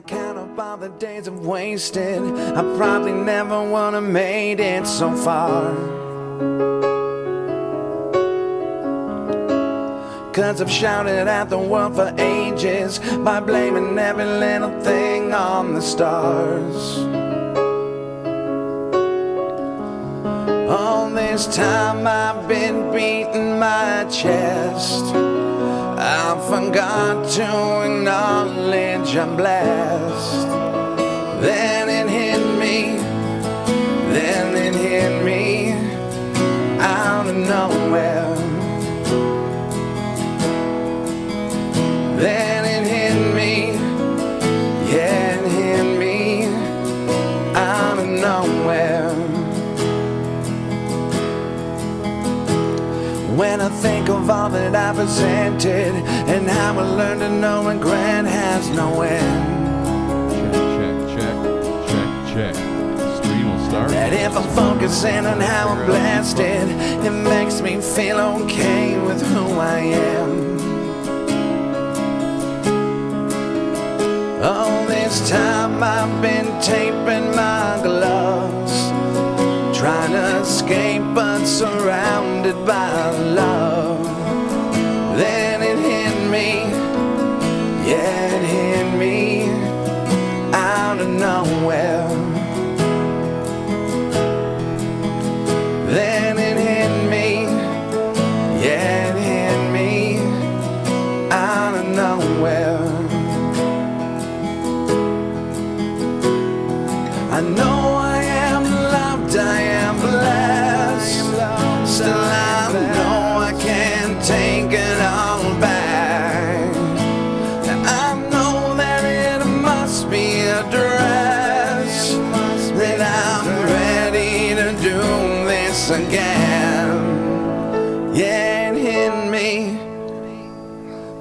Count up all the days I've wasted. I probably never would have made it so far. 'Cause I've shouted at the world for ages by blaming every little thing on the stars. All this time I've been beating my chest. I forgot to acknowledge I'm blessed. Then it hit me out of nowhere. Then it hit me, yeah, it hit me out of nowhere. When I think of all that I presented and how I learned to know regret has no end. Check. Stream will start. That if I'm focusing on how I'm blasted, it makes me feel okay with who I am. All this time I've been taping my gloves, trying to escape but surrounded by love. Then it hit me, yeah, it hit me out of nowhere. Then it hit me, yeah, it hit me out of nowhere. I know I am loved, I am blessed. Still I know I can't take it all back. I know that it must be addressed, that I'm ready to do this again. Yeah, it hit me,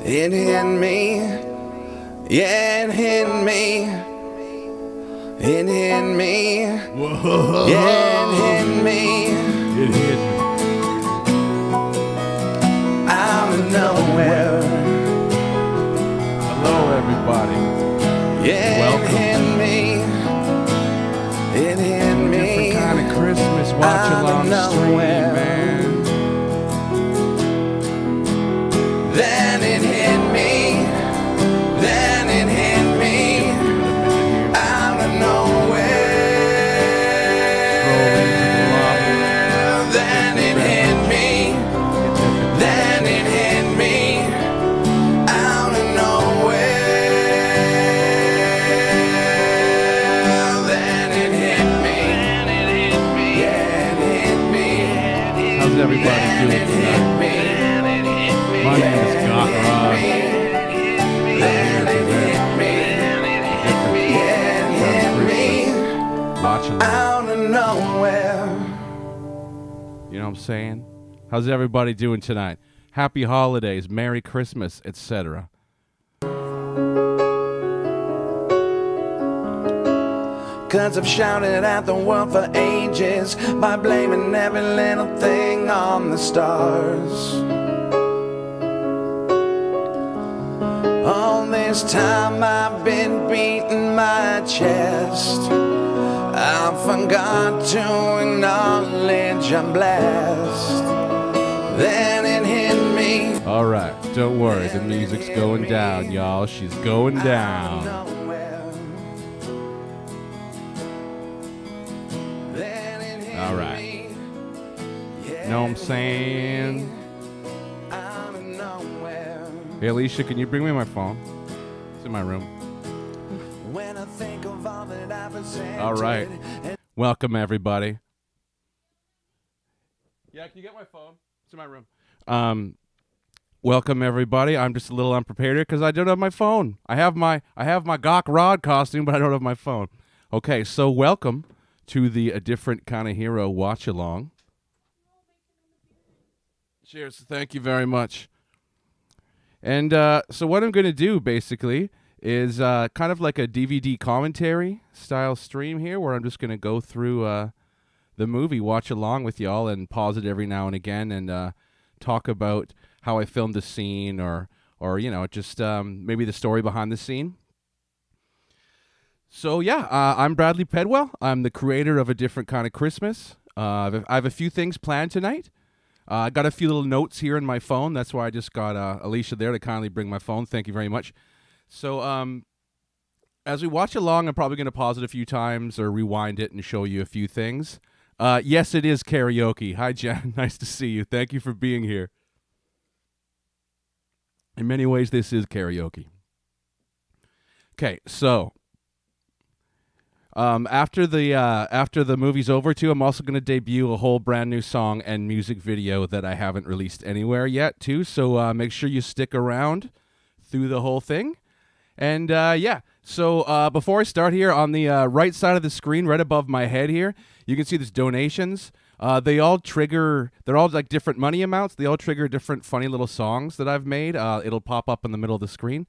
it hit me, yeah, it hit me. It hit me. Whoa. Yeah, it hit me. It hit me. Out of nowhere. Hello, everybody. Yeah, welcome. It hit me. It hit me. Different kind of Christmas watch along stream, man. Then it hit me. Then it hit me. Out of nowhere. Then it hit me. Then it hit me. Out of nowhere. Then it hit me. Then it hit me. Yeah, it hit me. How's everybody doing tonight? My name is ADKOXMAS. Out of nowhere. You know what I'm saying? How's everybody doing tonight? Happy holidays, Merry Christmas, etc. 'Cause I've shouted at the world for ages by blaming every little thing on the stars. All this time I've been beating my chest. I forgot to acknowledge I'm blessed. Then it hit me. All right, don't worry, the music's going down, y'all. She's going down. All right. Know what I'm saying? Hey, Alicia, can you bring me my phone? It's in my room. All right. Welcome, everybody. Yeah, can you get my phone? It's in my room. Welcome, everybody. I'm just a little unprepared here because I don't have my phone. I have my Gawk Rod costume, but I don't have my phone. Okay, so welcome to the A Different Kind of Hero watch along. Cheers. Thank you very much. And so what I'm going to do basically is kind of like a DVD commentary style stream here where I'm just going to go through the movie, watch along with y'all and pause it every now and again and talk about how I filmed the scene or you know, just maybe the story behind the scene. So yeah, I'm Bradley Pedwell. I'm the creator of A Different Kind of Christmas. I have a few things planned tonight. I got a few little notes here in my phone. That's why I just got Alicia there to kindly bring my phone. Thank you very much. So as we watch along, I'm probably going to pause it a few times or rewind it and show you a few things. Yes, it is karaoke. Hi, Jen. Nice to see you. Thank you for being here. In many ways, this is karaoke. Okay, so after the movie's over too, I'm also going to debut a whole brand new song and music video that I haven't released anywhere yet too. So make sure you stick around through the whole thing. And yeah, so before I start here, on the right side of the screen, right above my head here, you can see there's donations. They're all like different money amounts. They all trigger different funny little songs that I've made. It'll pop up in the middle of the screen.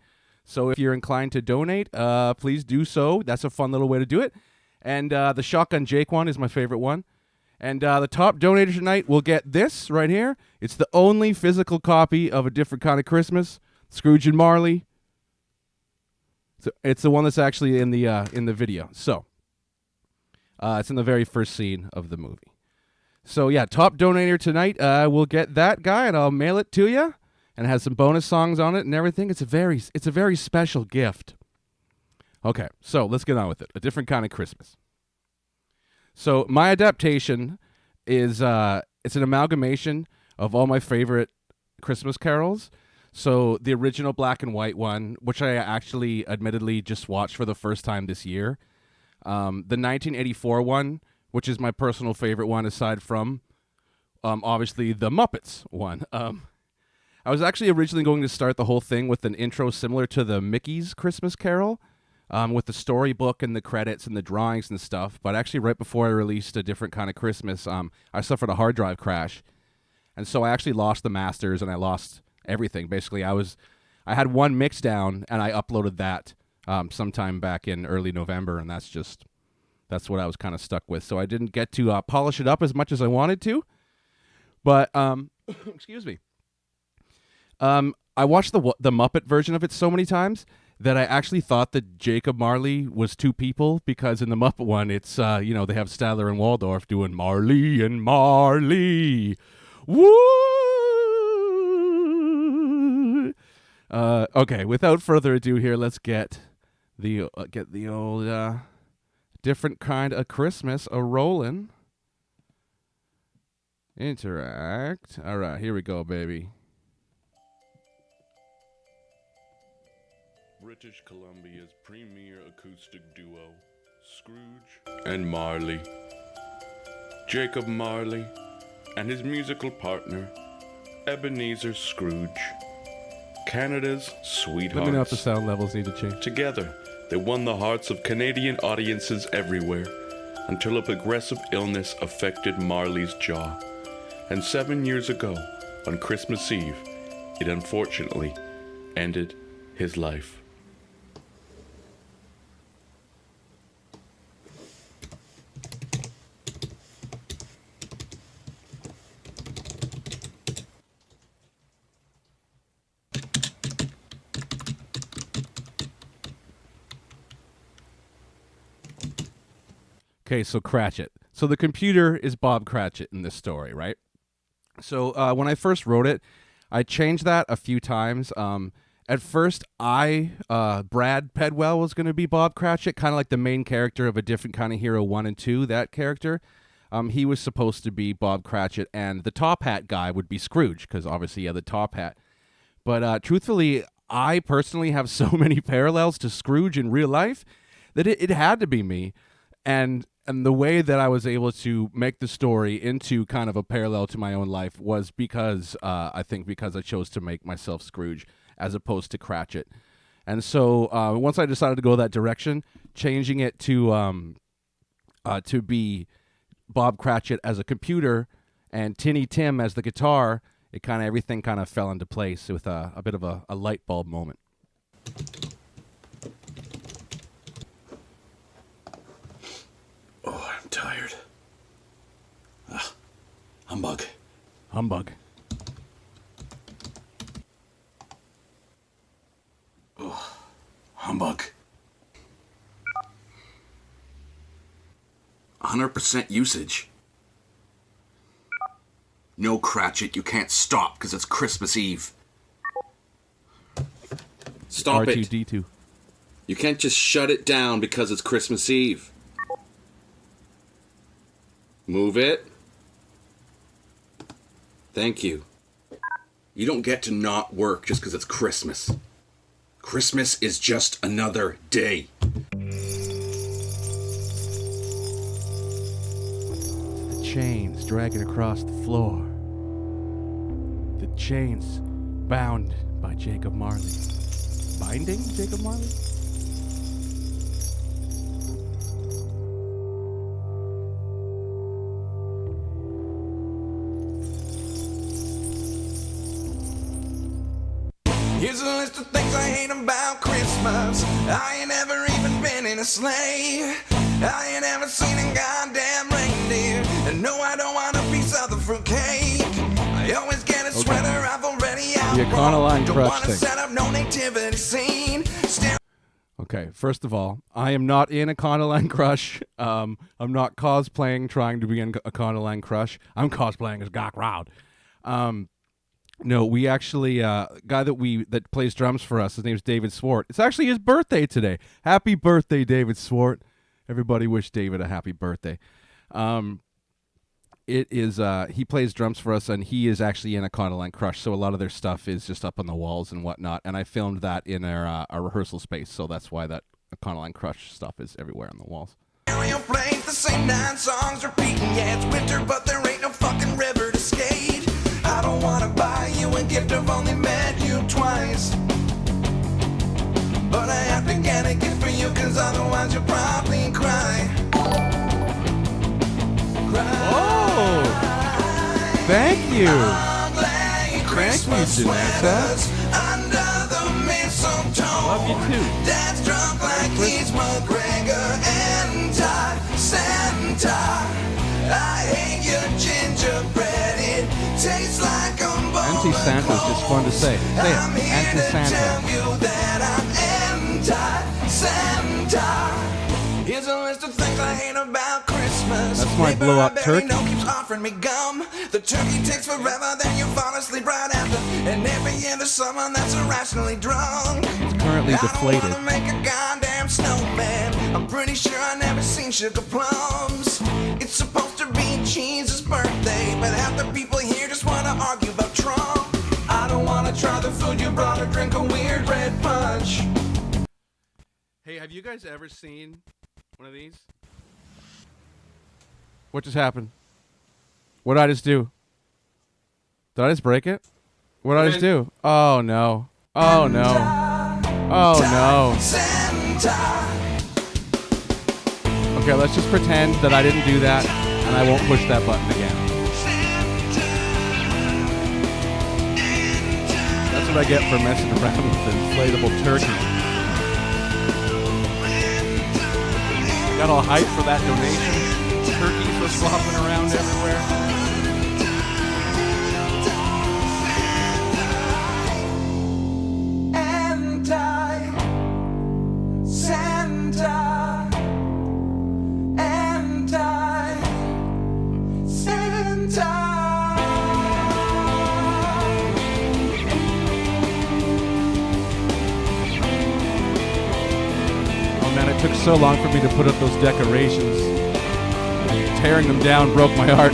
So if you're inclined to donate, please do so. That's a fun little way to do it. And the Shotgun Jake one is my favorite one. And the top donator tonight will get this right here. It's the only physical copy of A Different Kind of Christmas, Scrooge and Marley. So it's the one that's actually in the video. So it's in the very first scene of the movie. So yeah, top donator tonight will get that guy, and I'll mail it to you. And it has some bonus songs on it and everything. It's a very special gift. Okay, so let's get on with it. A Different Kind of Christmas. So my adaptation is it's an amalgamation of all my favorite Christmas carols. So the original black and white one, which I actually admittedly just watched for the first time this year. The 1984 one, which is my personal favorite one aside from obviously the Muppets one. I was actually originally going to start the whole thing with an intro similar to the Mickey's Christmas Carol, with the storybook and the credits and the drawings and stuff. But actually, right before I released A Different Kind of Christmas, I suffered a hard drive crash, and so I actually lost the masters and I lost everything. Basically, I had one mix down and I uploaded that sometime back in early November, and that's what I was kind of stuck with. So I didn't get to polish it up as much as I wanted to. But excuse me. I watched the Muppet version of it so many times that I actually thought that Jacob Marley was two people, because in the Muppet one, it's, they have Statler and Waldorf doing Marley and Marley. Woo! Okay, without further ado here, let's get the old Different Kind of Christmas a-rollin'. Interact. All right, here we go, baby. British Columbia's premier acoustic duo, Scrooge and Marley. Jacob Marley and his musical partner, Ebenezer Scrooge. Canada's sweethearts. Let me know if the sound levels need to change. Together, they won the hearts of Canadian audiences everywhere until a progressive illness affected Marley's jaw. And 7 years ago, on Christmas Eve, it unfortunately ended his life. Okay, so Cratchit. So the computer is Bob Cratchit in this story, right? So when I first wrote it, I changed that a few times. At first, Brad Pedwell was going to be Bob Cratchit, kind of like the main character of A Different Kind of Hero 1 and 2, that character. He was supposed to be Bob Cratchit, and the top hat guy would be Scrooge, because obviously he had the top hat. But truthfully, I personally have so many parallels to Scrooge in real life that it had to be me. And the way that I was able to make the story into kind of a parallel to my own life was because I chose to make myself Scrooge as opposed to Cratchit. And so once I decided to go that direction, changing it to be Bob Cratchit as a computer and Tinny Tim as the guitar, everything kind of fell into place with a bit of a light bulb moment. Oh, I'm tired. Humbug. Humbug. Oh, humbug. 100% usage. No, Cratchit, you can't stop because it's Christmas Eve. Stop it. R2D2. You can't just shut it down because it's Christmas Eve. Move it. Thank you. You don't get to not work just because it's Christmas. Christmas is just another day. The chains dragging across the floor. The chains bound by Jacob Marley. Binding Jacob Marley? Here's a list of things I hate about Christmas. I ain't ever even been in a sleigh. I ain't ever seen a goddamn reindeer. And no, I don't want a piece of the fruitcake. I always get a sweater I've already out. The Econoline Don't crutch wanna thing. set up no nativity scene. Okay, first of all, I am not in Econoline Crush. I'm not cosplaying trying to be in Econoline Crush. I'm cosplaying as Gok Roud. No, we actually guy that plays drums for us. His name's David Swart. It's actually his birthday today. Happy birthday, David Swart! Everybody wish David a happy birthday. It is he plays drums for us, and he is actually in Econoline Crush. So a lot of their stuff is just up on the walls and whatnot. And I filmed that in our rehearsal space, so that's why that Econoline Crush stuff is everywhere on the walls. Stereo plays the same 9 songs repeating. Yeah, it's winter, but there ain't no fucking river to skate. I don't wanna buy you a gift, I've only met you twice. But I have to get a gift for you, cause otherwise you'll probably cry. Oh, thank you. Thank you, Janessa. Under the mistletoe. Love you too. Dad's drunk like he's McGregor and Santa. I hate your gingerbread. It tastes like a bone. Anti-Santa is just fun to say. Say it. I'm here to Anti-Santa. tell you that I'm anti-Santa. Here's a list of things I hate about Christmas. That's my Neighbor blow-up I barely turkey. know keeps offering me gum. The turkey takes forever, then you fall asleep right after. And every year there's someone that's irrationally drunk. It's currently deflated. I don't wanna make a goddamn snowman. I'm pretty sure I never seen sugar plums. It's supposed to be Jesus' birthday, but half the people here just wanna argue about Trump. I don't wanna try the food you brought or drink a weird red punch. Hey, have you guys ever seen one of these? What just happened? What did I just do? Did I just break it? What did I just do? Oh no. Oh no. Oh no. Okay, let's just pretend that I didn't do that and I won't push that button again. That's what I get for messing around with the inflatable turkey. Got all hyped for that donation. Turkeys were flopping around everywhere. It took so long for me to put up those decorations. Tearing them down broke my heart.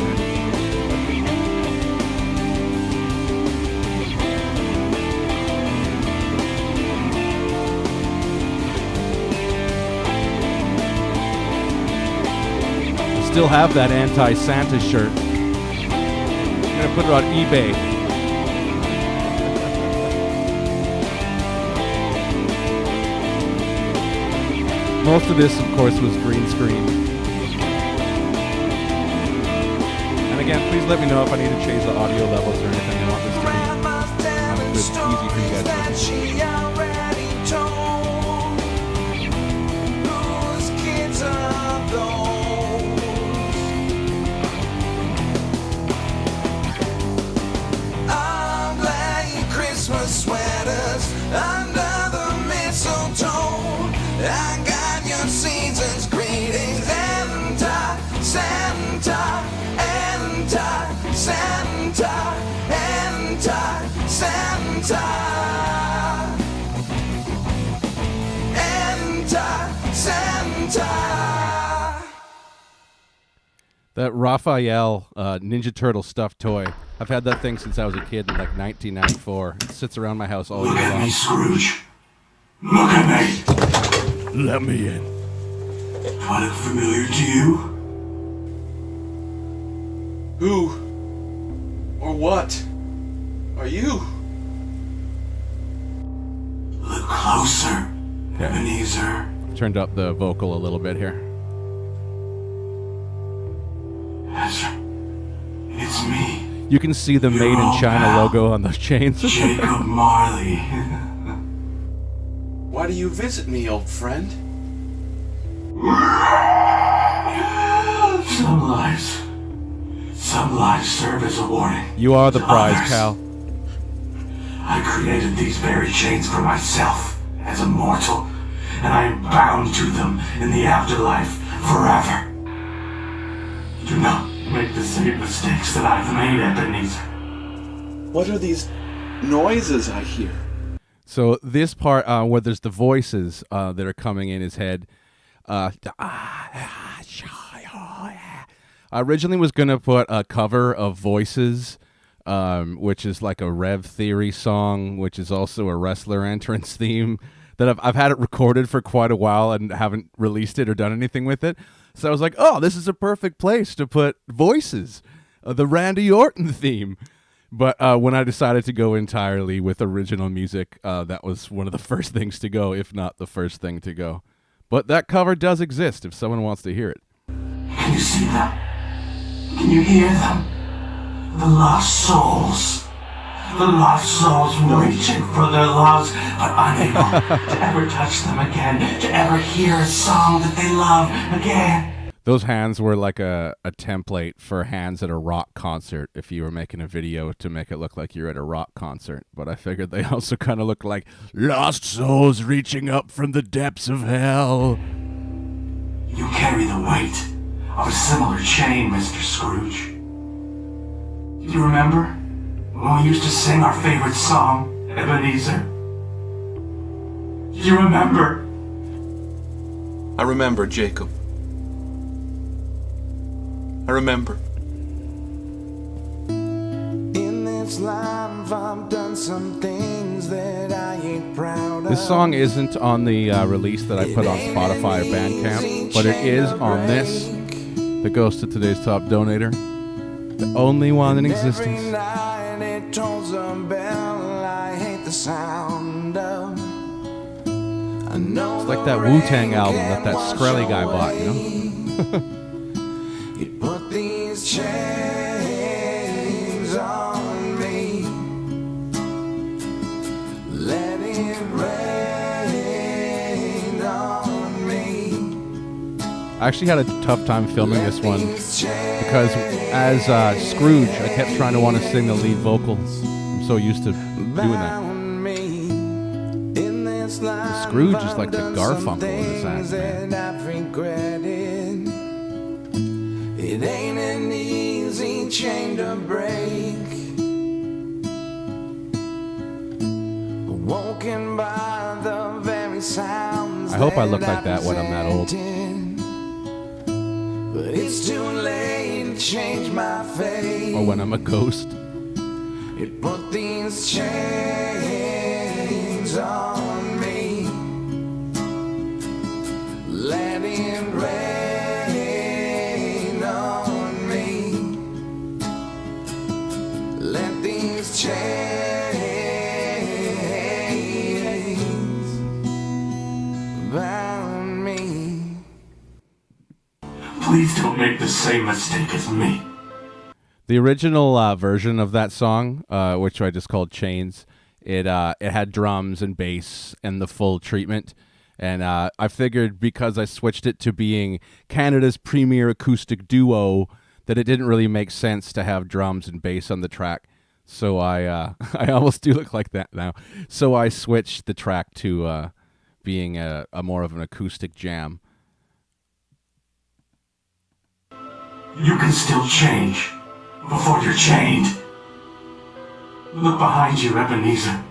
I still have that anti-Santa shirt. I'm gonna put it on eBay. Most of this, of course, was green screen. And again, please let me know if I need to change the audio levels or anything I want this to be. It's easy for you guys to listen. Christmas sweaters under the mistletoe. I got your season's greetings, anti-Santa. That Raphael Ninja Turtle stuffed toy. I've had that thing since I was a kid in like 1994. It sits around my house all Look year at me, long. Scrooge. Look at me. Let me in. Do I look familiar to you? Who or what are you? Look closer, Ebenezer. Turned up the vocal a little bit here. That's right. It's me, You can see the Made in China logo on those chains. Jacob Marley. Why do you visit me, old friend? Some lives serve as a warning. You are the to prize, others. Cal. I created these very chains for myself as a mortal, and I am bound to them in the afterlife forever. Do not make the same mistakes that I've made, Ebenezer. What are these noises I hear? So this part where there's the voices that are coming in his head. I originally was going to put a cover of Voices, which is like a Rev Theory song, which is also a wrestler entrance theme that I've had it recorded for quite a while and haven't released it or done anything with it. So I was like, oh, this is a perfect place to put Voices, the Randy Orton theme. But when I decided to go entirely with original music, that was one of the first things to go, if not the first thing to go. But that cover does exist if someone wants to hear it. Can you see them? Can you hear them? The lost souls. The lost souls reaching for their loves, but unable to ever touch them again, to ever hear a song that they love again. Those hands were like a template for hands at a rock concert if you were making a video to make it look like you're at a rock concert. But I figured they also kind of look like lost souls reaching up from the depths of hell. You carry the weight of a similar chain, Mr. Scrooge. Do you remember when we used to sing our favorite song, Ebenezer? Do you remember? I remember, Jacob. I remember. In this life, I've done some things that I ain't proud of. This song isn't on the release that I put on Spotify or Bandcamp, but it is on this that goes to today's top donator. The only one in existence. Every night it tolls a bell I hate the sound of. I know It's like that Wu-Tang album that Skrelly guy bought, you know? You put these chains on me. Let it rain on me. I actually had a tough time filming this one because as Scrooge, I kept trying to want to sing the lead vocals. I'm so used to doing that. Scrooge is like the Garfunkel of this act, man. It ain't an easy chain to break. Woken by the very sounds. I hope I look like that when I'm that old. But it's too late to change my fate. Or when I'm a ghost. It put these chains on me. Let it rain on me. Let these chains bound me. Please don't make the same mistake as me. The original version of that song, which I just called Chains, it had drums and bass and the full treatment. And I figured because I switched it to being Canada's premier acoustic duo that it didn't really make sense to have drums and bass on the track. So I almost do look like that now. So I switched the track to being a more of an acoustic jam. You can still change before you're chained. Look behind you, Ebenezer.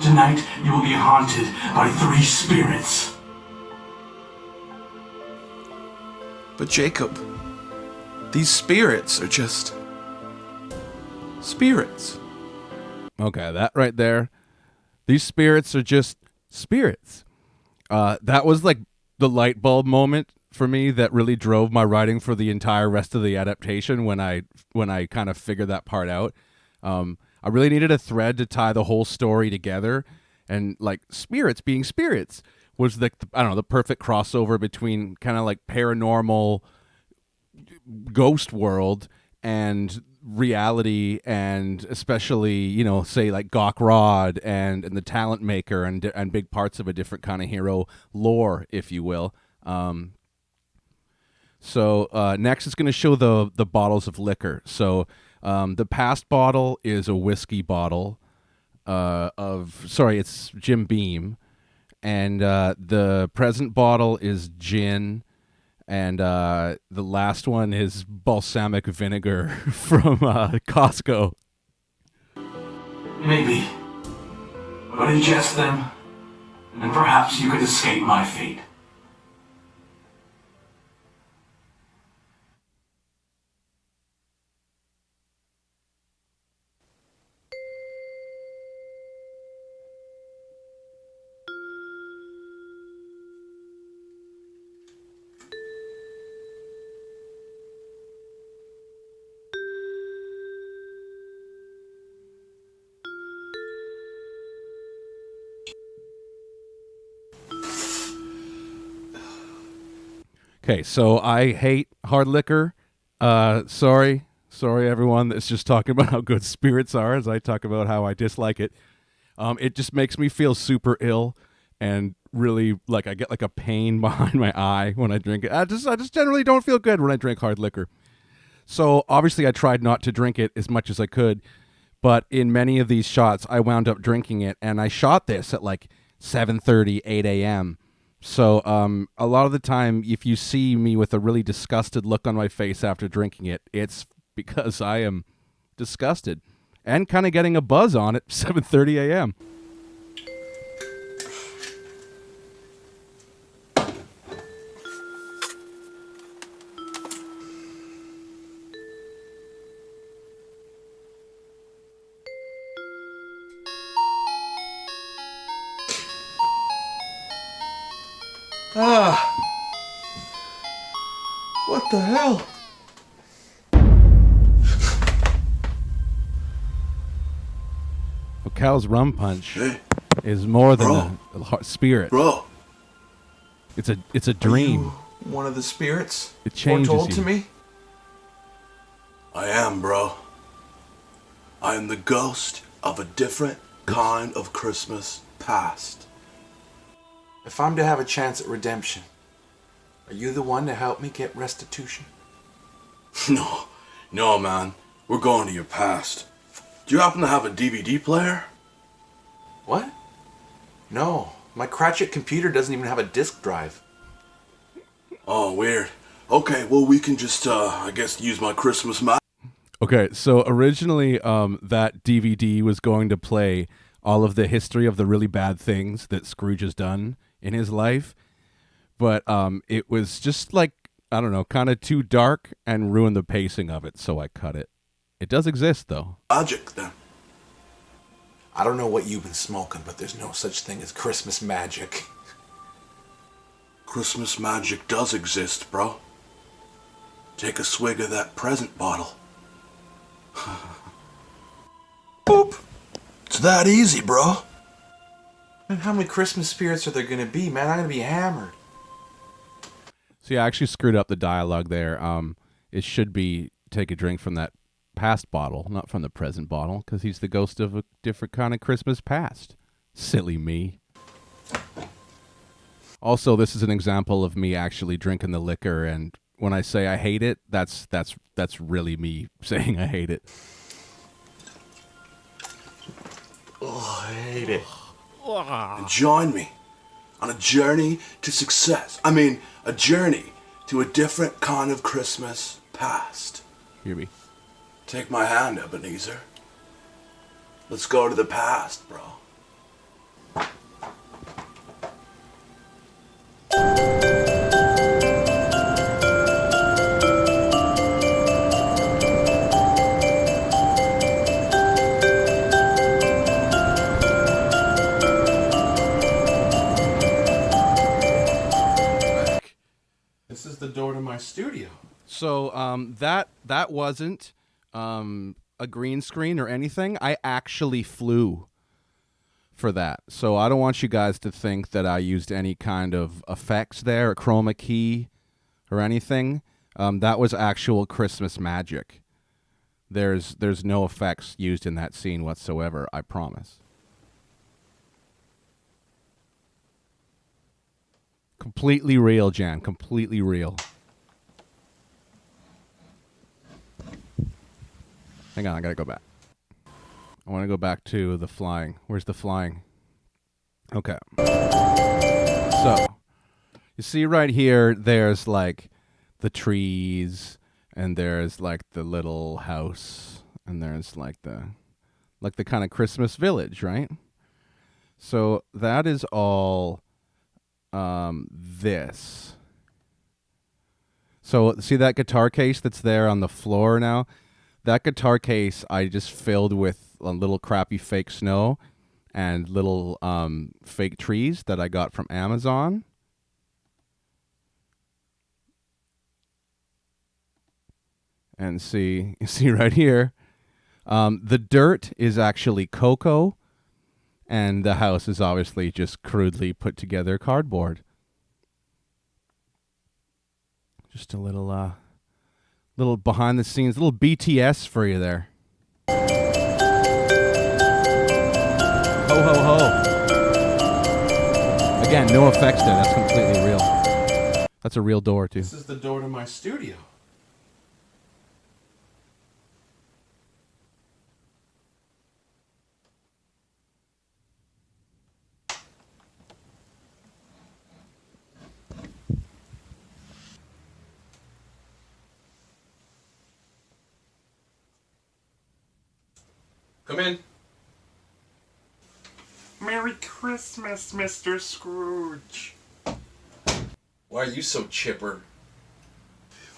Tonight you will be haunted by 3 spirits. But Jacob, These spirits are just spirits. Okay, that right there. These spirits are just spirits. That was like the light bulb moment for me that really drove my writing for the entire rest of the adaptation when I kind of figured that part out. I really needed a thread to tie the whole story together, and like spirits being spirits was the perfect crossover between kind of like paranormal ghost world and reality, and especially say like Gawk Rod and the Talent Maker and big parts of a different kind of hero lore, if you will. So next it's going to show the bottles of liquor. So the past bottle is a whiskey bottle it's Jim Beam, and the present bottle is gin. And the last one is balsamic vinegar from Costco. Maybe. But ingest them, and perhaps you could escape my fate. Okay, so I hate hard liquor. Sorry everyone that's just talking about how good spirits are as I talk about how I dislike it. It just makes me feel super ill and really like I get like a pain behind my eye when I drink it. I just generally don't feel good when I drink hard liquor. So obviously I tried not to drink it as much as I could, but in many of these shots I wound up drinking it, and I shot this at like 7:30, 8 a.m. So a lot of the time, if you see me with a really disgusted look on my face after drinking it, it's because I am disgusted and kind of getting a buzz on at 7:30 a.m. What the hell? Well, Cal's rum punch Hey, is more than Bro. a spirit. bro. It's a dream. One of the spirits It changes foretold you. to me? I am, bro. I am the ghost of a different kind of Christmas past. If I'm to have a chance at redemption, are you the one to help me get restitution? No, man. We're going to your past. Do you happen to have a DVD player? What? No, my Cratchit computer doesn't even have a disk drive. Oh, weird. Okay, well, we can just, I guess, use my Christmas map. Okay, so originally that DVD was going to play all of the history of the really bad things that Scrooge has done in his life, but it was just like, I don't know, kind of too dark and ruined the pacing of it, so I cut it. It does exist, though. Magic, then. I don't know what you've been smoking, but there's no such thing as Christmas magic. Christmas magic does exist, bro. Take a swig of that present bottle. Boop! It's that easy, bro. And how many Christmas spirits are there gonna be, man? I'm gonna be hammered. See, I actually screwed up the dialogue there. It should be take a drink from that past bottle, not from the present bottle, because he's the ghost of a different kind of Christmas past. Silly me. Also, this is an example of me actually drinking the liquor, and when I say I hate it, that's really me saying I hate it. Oh, I hate it. And join me on a journey to success. I mean, a journey to a different kind of Christmas past. Hear me? Take my hand, Ebenezer. Let's go to the past, bro. This is the door to my studio. So that wasn't a green screen or anything. I actually flew for that. So I don't want you guys to think that I used any kind of effects there, a chroma key or anything. That was actual Christmas magic. There's no effects used in that scene whatsoever, I promise. Completely real, Jan. Completely real. Hang on, I gotta go back. I want to go back to the flying. Where's the flying? Okay. So, you see right here, there's like the trees, and there's like the little house, and there's like the kind of Christmas village, right? So that is all this. So see that guitar case that's there on the floor now? That guitar case I just filled with a little crappy fake snow and little fake trees that I got from Amazon. And see, you see right here, the dirt is actually cocoa, and the house is obviously just crudely put together cardboard. Just a little behind the scenes, little BTS for you there. Ho, ho, ho. Again, no effects there. That's completely real. That's a real door, too. This is the door to my studio. Come in. Merry Christmas, Mr. Scrooge. Why are you so chipper?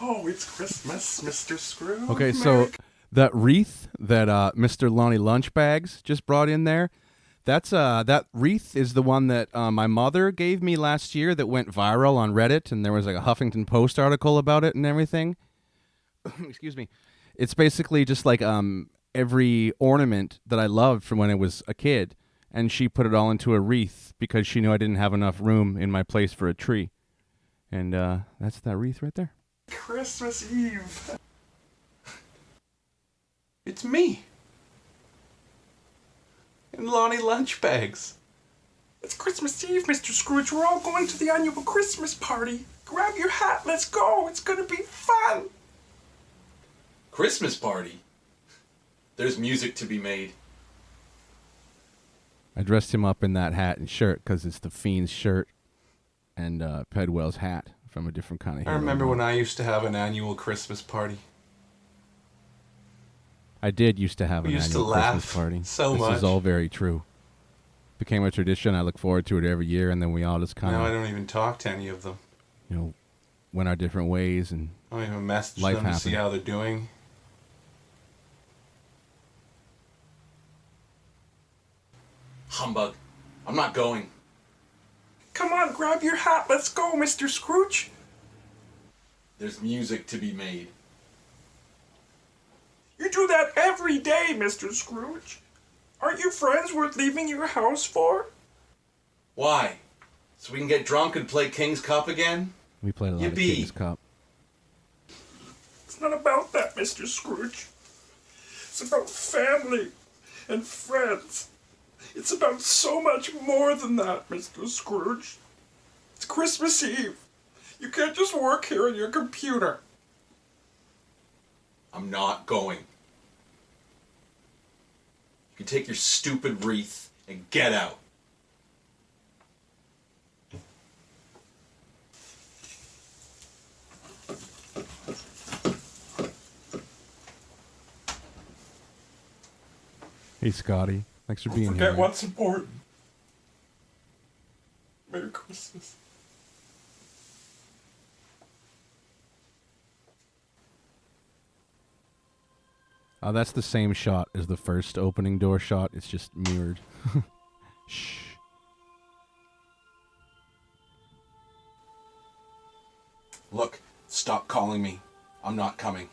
Oh, it's Christmas, Mr. Scrooge. Okay, so that wreath that Mr. Lonnie Lunchbags just brought in there, that wreath is the one that my mother gave me last year that went viral on Reddit, and there was like a Huffington Post article about it and everything. Excuse me. It's basically just like every ornament that I loved from when I was a kid, and she put it all into a wreath because she knew I didn't have enough room in my place for a tree. And that's that wreath right there. Christmas Eve. It's me. And Lonnie Lunchbags. It's Christmas Eve, Mr. Scrooge. We're all going to the annual Christmas party. Grab your hat. Let's go. It's going to be fun. Christmas party? There's music to be made. I dressed him up in that hat and shirt because it's the Fiend's shirt and Pedwell's hat from a different kind of I hero. remember when I used to have an annual Christmas party. I did used to have We an used to annual laugh Christmas party. so this much. is all very true. Became a tradition. I look forward to it every year, and then we all just kind Now I of, don't even talk to any of them. went our different ways. And I don't even message Life them to see happened. how they're doing. Humbug. I'm not going. Come on, grab your hat. Let's go, Mr. Scrooge. There's music to be made. You do that every day, Mr. Scrooge. Aren't you friends worth leaving your house for? Why? So we can get drunk and play King's Cup again? we played a lot of Yippee. King's Cup. It's not about that, Mr. Scrooge. It's about family and friends. It's about so much more than that, Mr. Scrooge. It's Christmas Eve. You can't just work here on your computer. I'm not going. You can take your stupid wreath and get out. Hey, Scotty. Thanks for being here. Forget man. what's important. Merry Christmas. That's the same shot as the first opening door shot. It's just mirrored. Shh. Look, stop calling me. I'm not coming.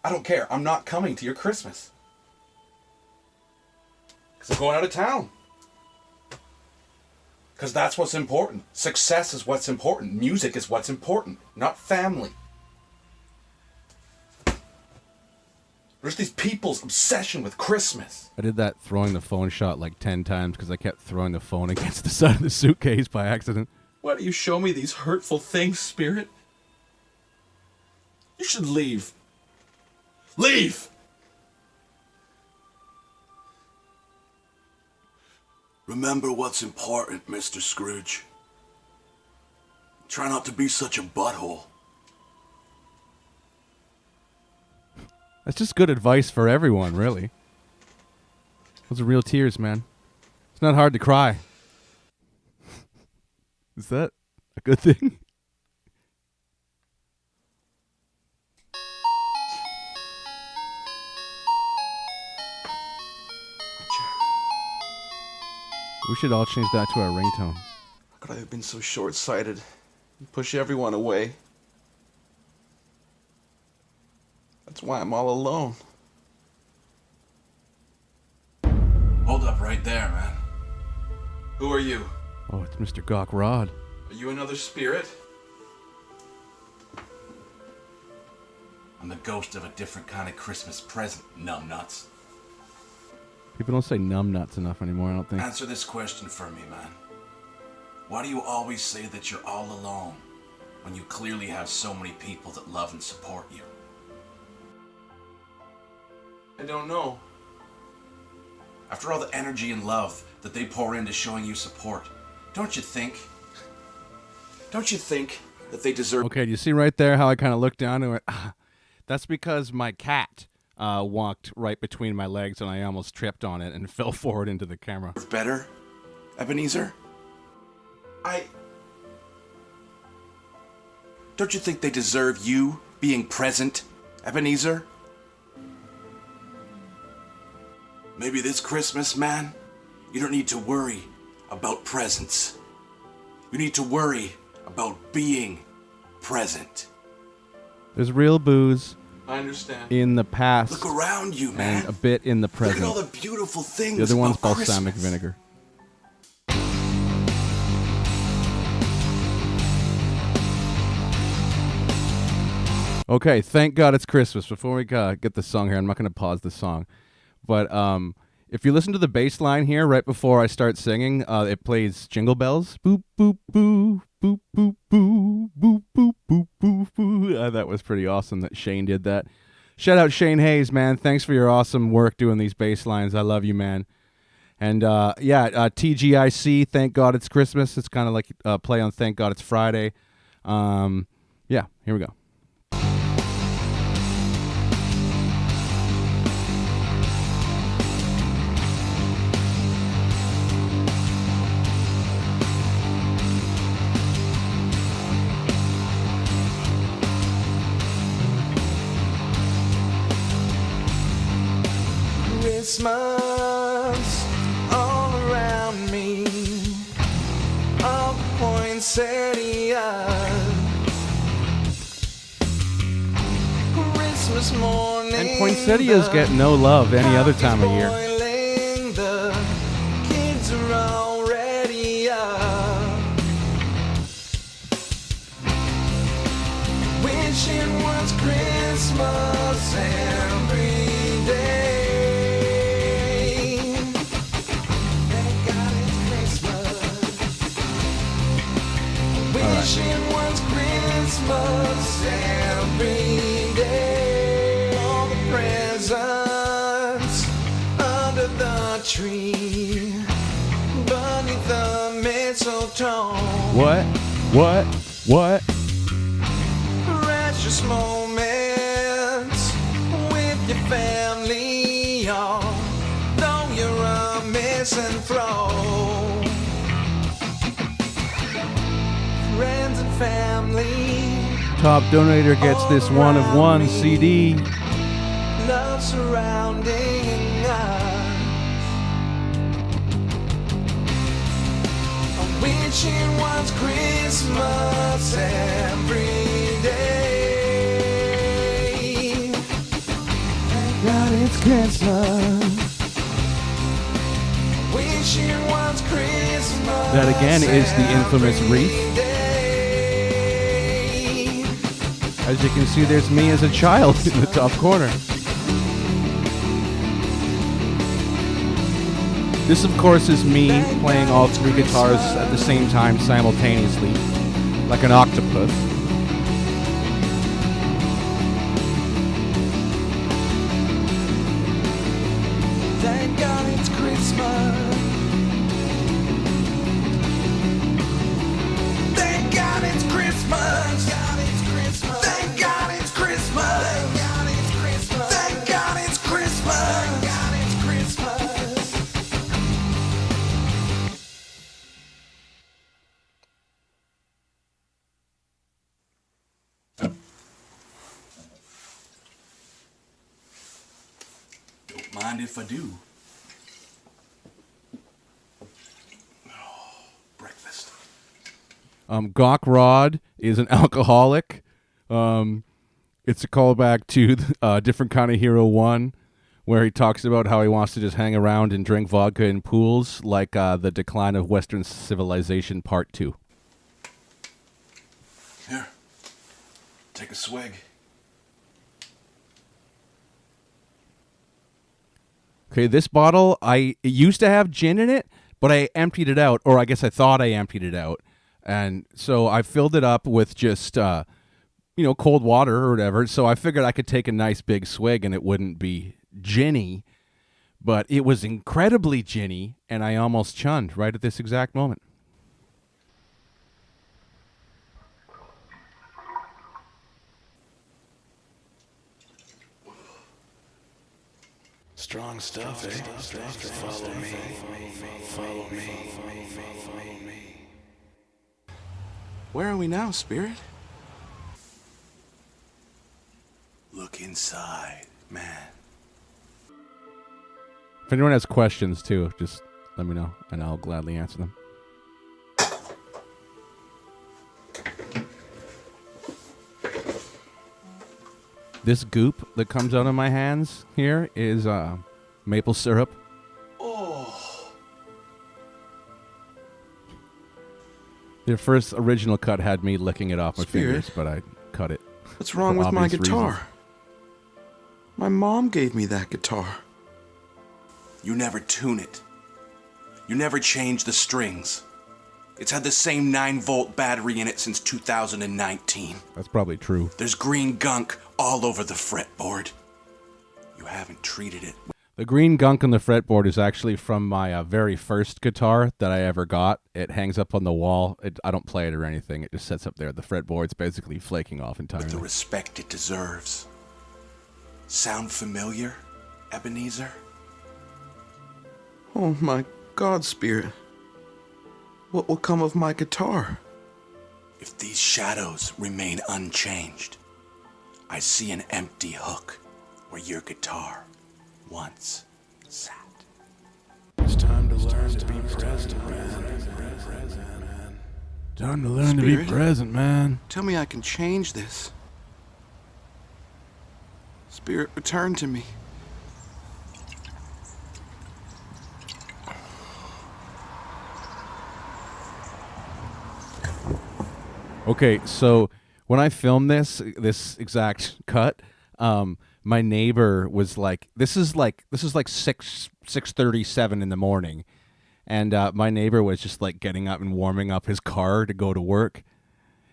I don't care. I'm not coming to your Christmas. Because I'm going out of town. Because that's what's important. Success is what's important. Music is what's important, not family. There's these people's obsession with Christmas. I did that throwing the phone shot like 10 times because I kept throwing the phone against the side of the suitcase by accident. Why do you show me these hurtful things, Spirit? You should leave. Leave! Remember what's important, Mr. Scrooge. Try not to be such a butthole. That's just good advice for everyone, really. Those are real tears, man. It's not hard to cry. Is that a good thing? We should all change that to our ringtone. How could I have been so short-sighted and push everyone away? That's why I'm all alone. Hold up right there, man. Who are you? Oh, it's Mr. Gawk Rod. Are you another spirit? I'm the ghost of a different kind of Christmas present, numbnuts. People don't say numbnuts enough anymore, I don't think. Answer this question for me, man. Why do you always say that you're all alone when you clearly have so many people that love and support you? I don't know. After all the energy and love that they pour into showing you support, don't you think that they deserve... Okay, do you see right there how I kind of looked down and went, ah, that's because my cat walked right between my legs and I almost tripped on it and fell forward into the camera. better, Ebenezer? Don't you think they deserve you being present, Ebenezer? Maybe this Christmas, man, you don't need to worry about presents. You need to worry about being present. There's real booze I understand. in the past Look around you, man. and a bit in the Look present. at all the beautiful things The other one's about balsamic Christmas. vinegar. Okay, thank God it's Christmas. Before we get the song here, I'm not going to pause the song. But if you listen to the bass line here right before I start singing, it plays Jingle Bells. Boop, boop, boo. Boop, boop, boo. Boop, boop, boop, boop, boo. That was pretty awesome that Shane did that. Shout out Shane Hayes, man. Thanks for your awesome work doing these bass lines. I love you, man. And TGIC, Thank God It's Christmas. It's kind of like play on Thank God It's Friday. Yeah, here we go. Christmas all around me, all the poinsettias. Christmas morning, And poinsettias get no love any other time of year. boiling, the kids are already up, wishing it was Christmas every day. Thank God it's Christmas. Wishing it was Christmas every day. All the presents under the tree, beneath the mistletoe. What? Precious moments with your family, although you're a misanthrope. Friends and family, Top donator gets this one of one CD. love surrounding us. Wish it was Christmas every day. Thank God it's Christmas. Wish it was Christmas. That again is the infamous wreath. As you can see, there's me as a child in the top corner. This, of course, is me playing all three guitars at the same time simultaneously, like an octopus. Thank God it's Christmas. Thank God it's Christmas. Thank God it's Christmas. Thank God it's Christmas. Don't mind if I do. Breakfast. Gawk Rod is an alcoholic. It's a callback to Different Kind of Hero 1, where he talks about how he wants to just hang around and drink vodka in pools, like The Decline of Western Civilization Part 2. Here. Take a swig. Okay, this bottle, it used to have gin in it, but I emptied it out, or I guess I thought I emptied it out. And so I filled it up with just, cold water or whatever. So I figured I could take a nice big swig and it wouldn't be ginny. But it was incredibly ginny, and I almost chunned right at this exact moment. Strong stuff, eh? Follow me. Follow me. Where are we now, Spirit? Look inside, man. If anyone has questions, too, just let me know, and I'll gladly answer them. This goop that comes out of my hands here is maple syrup. Oh. The first original cut had me licking it off my Spirit? fingers, but I cut it. What's wrong For with my obvious guitar? reasons. My mom gave me that guitar. You never tune it. You never change the strings. It's had the same 9-volt battery in it since 2019. That's probably true. There's green gunk all over the fretboard. You haven't treated it. The green gunk on the fretboard is actually from my very first guitar that I ever got. It hangs up on the wall. I don't play it or anything. It just sits up there. The fretboard's basically flaking off With the entirely. respect it deserves. Sound familiar, Ebenezer? Oh my God, Spirit. What will come of my guitar? If these shadows remain unchanged, I see an empty hook where your guitar once sat. It's time to learn to be present, man. Time to learn to be Spirit? present, man. Tell me I can change this. Spirit, return to me. Okay, so when I filmed this exact cut, my neighbor was like, this is like 6:37 in the morning, and my neighbor was just like getting up and warming up his car to go to work,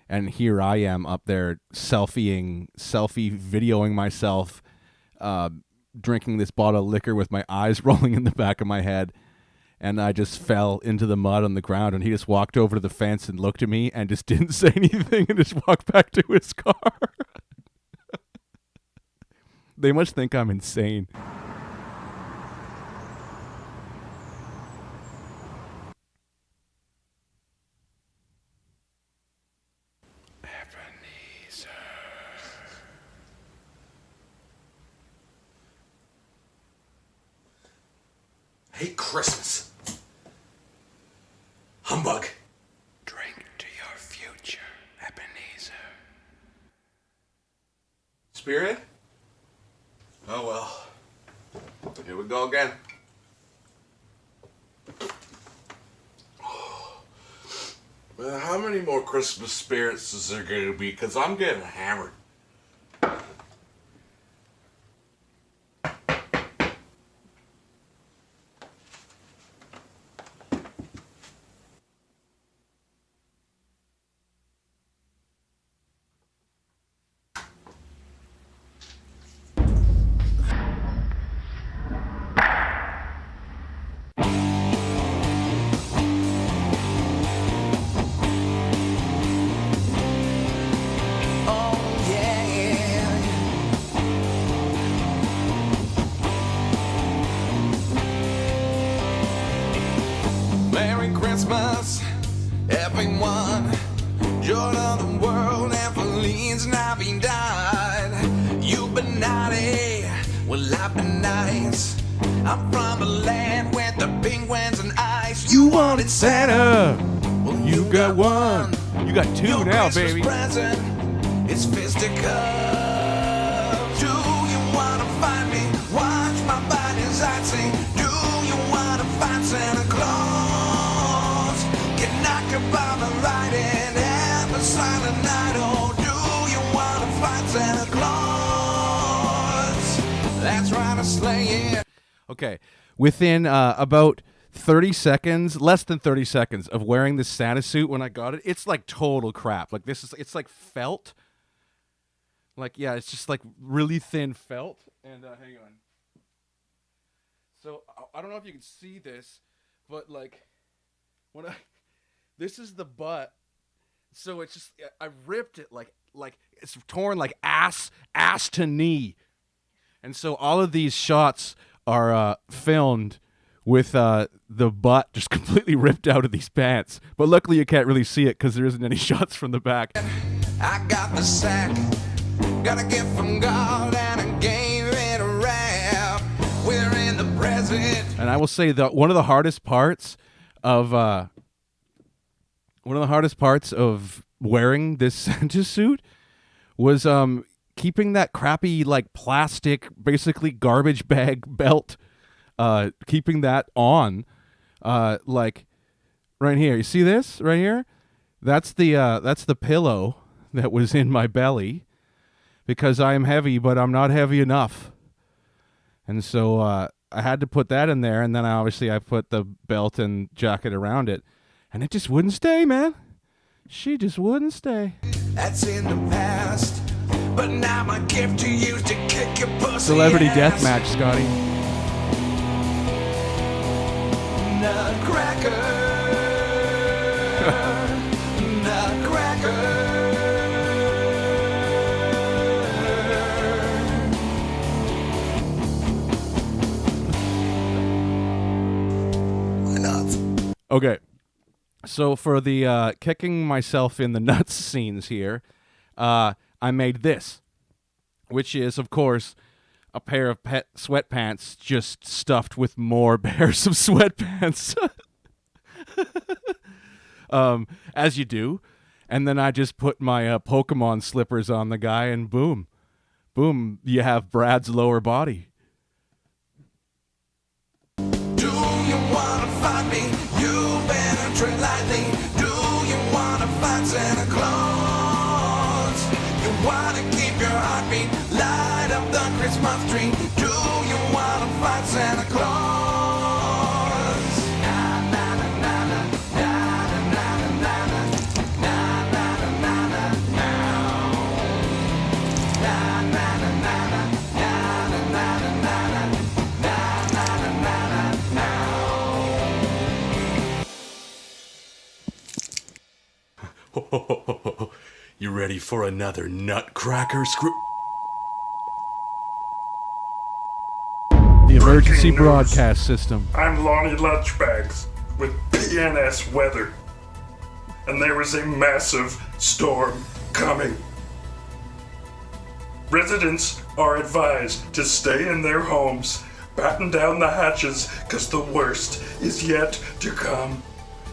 and here I am up there selfie videoing myself, drinking this bottle of liquor with my eyes rolling in the back of my head. And I just fell into the mud on the ground, and he just walked over to the fence and looked at me and just didn't say anything and just walked back to his car. They must think I'm insane. Hate Christmas. Humbug. spirit? Oh well. Here we go again. How many more Christmas spirits is there going to be? Because I'm getting hammered. Oh yeah. Merry Christmas, everyone. Joy to the world and Feliz Navidad. You've been naughty, well I've been nice. I'm from a land with the penguins and ice. You wanted Santa, well You got one. You got two Your now, Christmas baby. present is fisticuffs. Do you wanna find me? Watch my body's icy. Do you wanna find Santa Claus? Get knocked up on the right and have a silent night. Oh, do you wanna find Santa Claus? That's right, a slaying. Okay. Within about 30 seconds, less than 30 seconds of wearing this Santa suit when I got it, it's like total crap. Like it's like felt. Like, yeah, it's just like really thin felt. And hang on. So I don't know if you can see this, but like this is the butt. So it's just, I ripped it like it's torn like ass to knee. And so all of these shots are filmed with the butt just completely ripped out of these pants. But luckily you can't really see it because there isn't any shots from the back. I got the sack, got a gift from God, and I gave it a rap. We're in the present. And I will say that one of the hardest parts of wearing this Santa suit was keeping that crappy like plastic, basically garbage bag belt, keeping that on, like right here. You see this right here? That's the pillow that was in my belly, because I am heavy, but I'm not heavy enough, and so I had to put that in there, and then I put the belt and jacket around it, and it just wouldn't stay, man. She just wouldn't stay. That's in the past, but now my gift to you is to kick your pussy Celebrity ass. deathmatch, Scotty. Why not? Okay, so for the kicking myself in the nuts scenes here, I made this, which is, of course, a pair of pet sweatpants just stuffed with more pairs of sweatpants. As you do. And then I just put my Pokemon slippers on the guy, and boom, you have Brad's lower body. Do you wanna find me? You better tread lightly. Do you wanna find Santa Claus? You wanna keep your heartbeat, light up the Christmas tree. Do you wanna find Santa Claus? Na na na na na na na na na na na na na na. Na na na na na na na na na na na. You ready for another nutcracker screw? The emergency news. broadcast system. I'm Lonnie Lunchbags with PNS Weather. And there is a massive storm coming. Residents are advised to stay in their homes, batten down the hatches, cause the worst is yet to come.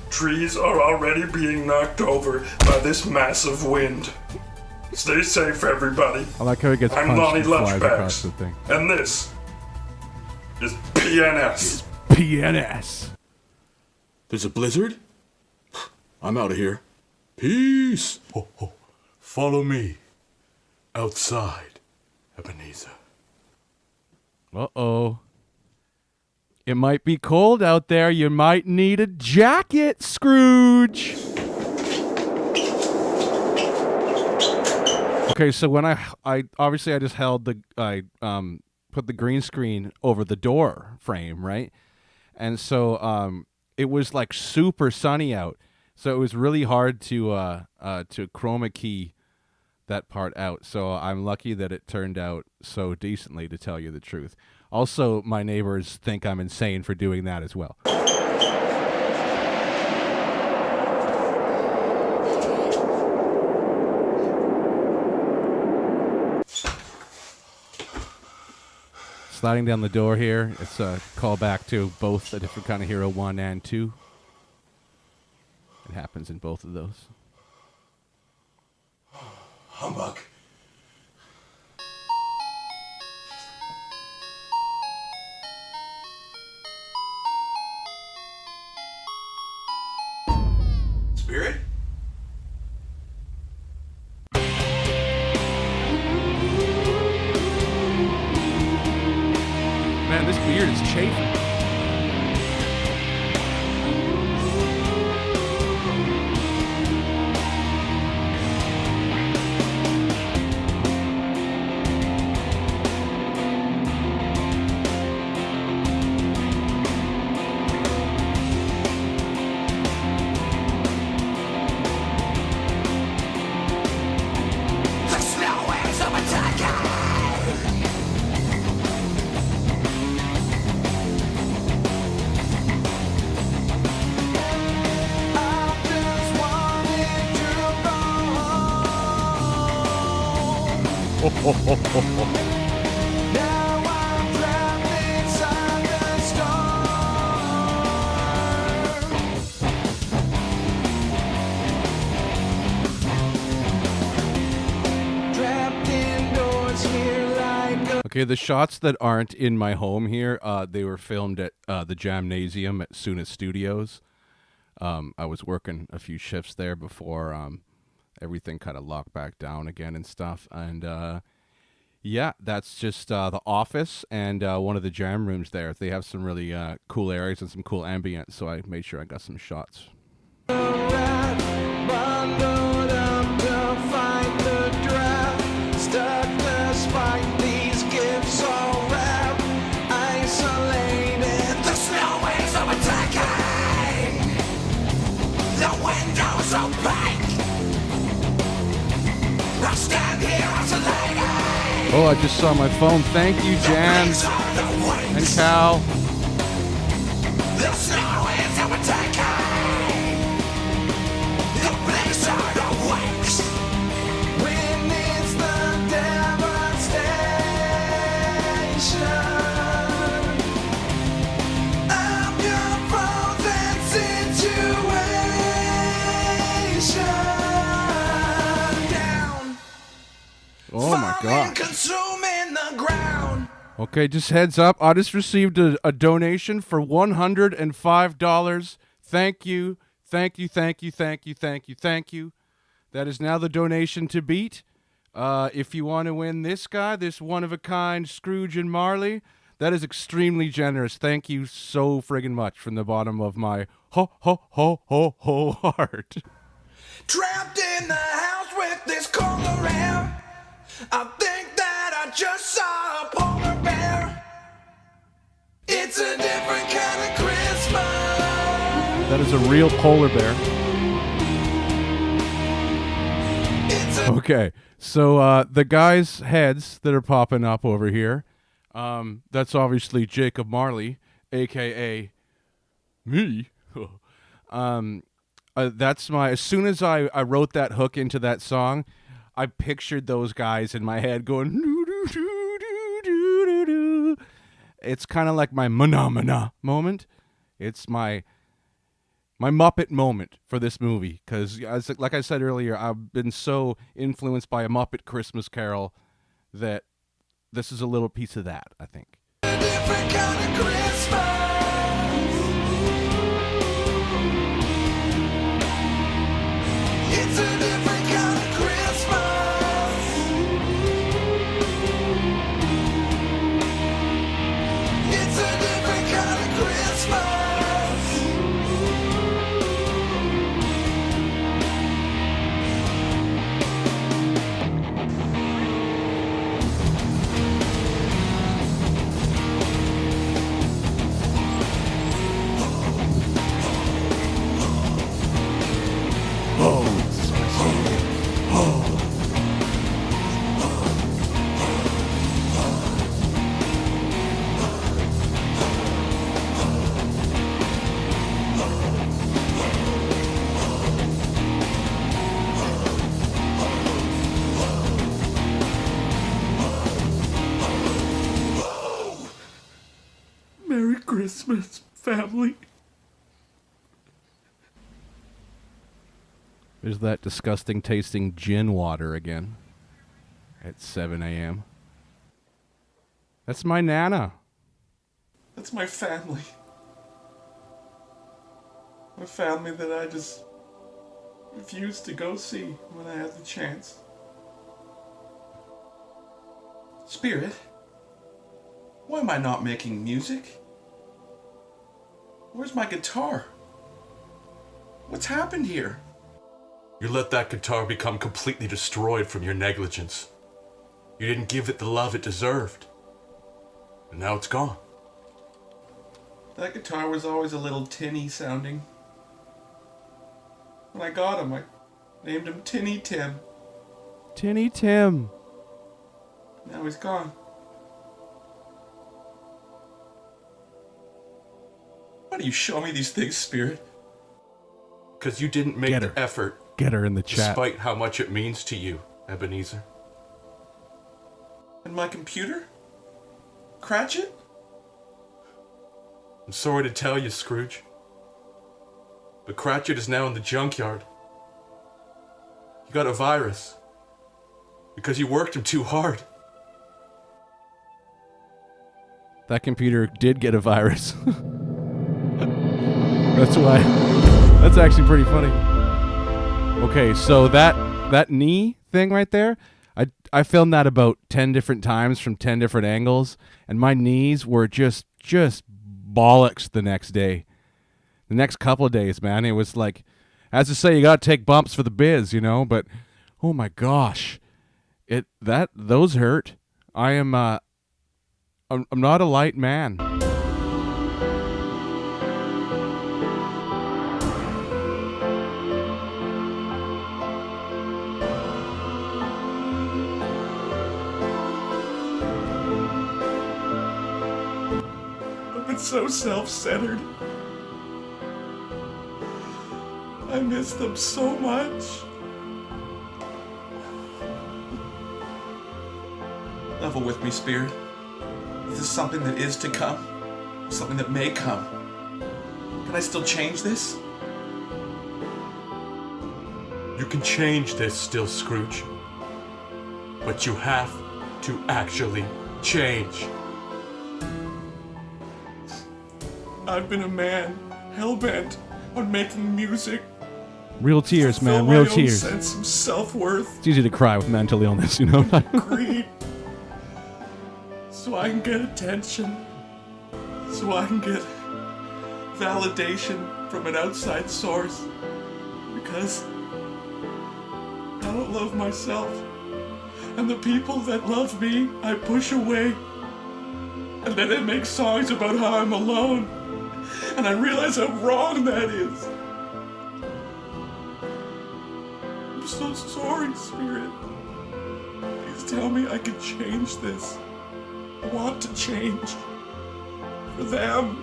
Trees are already being knocked over by this massive wind. Stay safe, everybody. I like how he gets I'm punched Lonnie and flies across the Lunchbags, thing. and this is PNS. PNS. There's a blizzard? I'm out of here. Peace. Oh, oh. Follow me outside, Ebenezer. Uh-oh. It might be cold out there. You might need a jacket, Scrooge. Okay, so when I obviously I just held I put the green screen over the door frame, right? And so it was like super sunny out. So it was really hard to chroma key that part out. So I'm lucky that it turned out so decently, to tell you the truth. Also, my neighbors think I'm insane for doing that as well. Sliding down the door here, it's a callback to both A Different Kind of Hero 1 and 2. It happens in both of those. Humbug. Spirit? Man, this beard is chafing. The snow is overtaken. I just wanted to go home. Now I'm trapped inside the storm. Trapped indoors here like a Okay, the shots that aren't in my home here, they were filmed at the Jamnasium at Suna Studios. I was working a few shifts there before everything kind of locked back down again and stuff. And yeah, that's just the office and one of the jam rooms there. They have some really cool areas and some cool ambience, so I made sure I got some shots. rat, bundled up to fight the draft, stuck despite these gifts all wrapped, isolated. The snow is overtaking. The windows opaque. I stand here isolated. Oh, I just saw my phone. Thank you, Jan These are the and wings. Cal. The snow is overtaking. The blizzard awakes. Witness the devastation. Of your frozen situation. Down. Oh my Falling, God. consuming the ground. Okay, just heads up. I just received a donation for $105. Thank you. Thank you, thank you, thank you, thank you, thank you. That is now the donation to beat. If you want to win this guy, this one-of-a-kind Scrooge and Marley, that is extremely generous. Thank you so friggin' much from the bottom of my ho heart. Trapped in the house with this cold around. I think that I just saw a polar bear. It's a different kind of Christmas. That is a real polar bear. It's a Okay, so the guys' heads that are popping up over here, that's obviously Jacob Marley, a.k.a. me. That's my, as soon as I wrote that hook into that song, I pictured those guys in my head going, doo-doo-doo-doo-doo-doo. It's kind of like my mana moment. It's my my Muppet moment for this movie, because like I said earlier, I've been so influenced by A Muppet Christmas Carol that this is a little piece of that, I think. Different kind of Christmas. It's a different kind of Christmas. It's a different kind of Christmas. Merry Christmas, family. There's that disgusting tasting gin water again at 7 a.m. That's my Nana. That's my family. My family that I just refused to go see when I had the chance. Spirit, why am I not making music? Where's my guitar? What's happened here? You let that guitar become completely destroyed from your negligence. You didn't give it the love it deserved. And now it's gone. That guitar was always a little tinny sounding. When I got him, I named him Tinny Tim. Tinny Tim. Now he's gone. Why do you show me these things, Spirit? Because you didn't make Get the her. effort, Get her in the chat. despite how much it means to you, Ebenezer. And my computer? Cratchit? I'm sorry to tell you, Scrooge, but Cratchit is now in the junkyard. He got a virus because you worked him too hard. That computer did get a virus. That's why. That's actually pretty funny. Okay, so that knee thing right there, I filmed that about 10 different times from 10 different angles, and my knees were just bollocks the next day. The next couple of days, man, it was like, as to say, you gotta take bumps for the biz, you know. But oh my gosh, those hurt. I'm not a light man. I've been so self-centered. I miss them so much. Level with me, Spirit. Is this something that is to come? Something that may come? Can I still change this? You can change this still, Scrooge. But you have to actually change. I've been a man hell-bent on making music. Real tears, man. Fulfill Real my own tears. sense of self-worth, It's easy to cry with mental illness, you know. greed, so I can get attention, so I can get validation from an outside source, because I don't love myself, and the people that love me, I push away, and then I make songs about how I'm alone, and I realize how wrong that is. I'm so sorry, Spirit. Please tell me I can change this. I want to change. For them.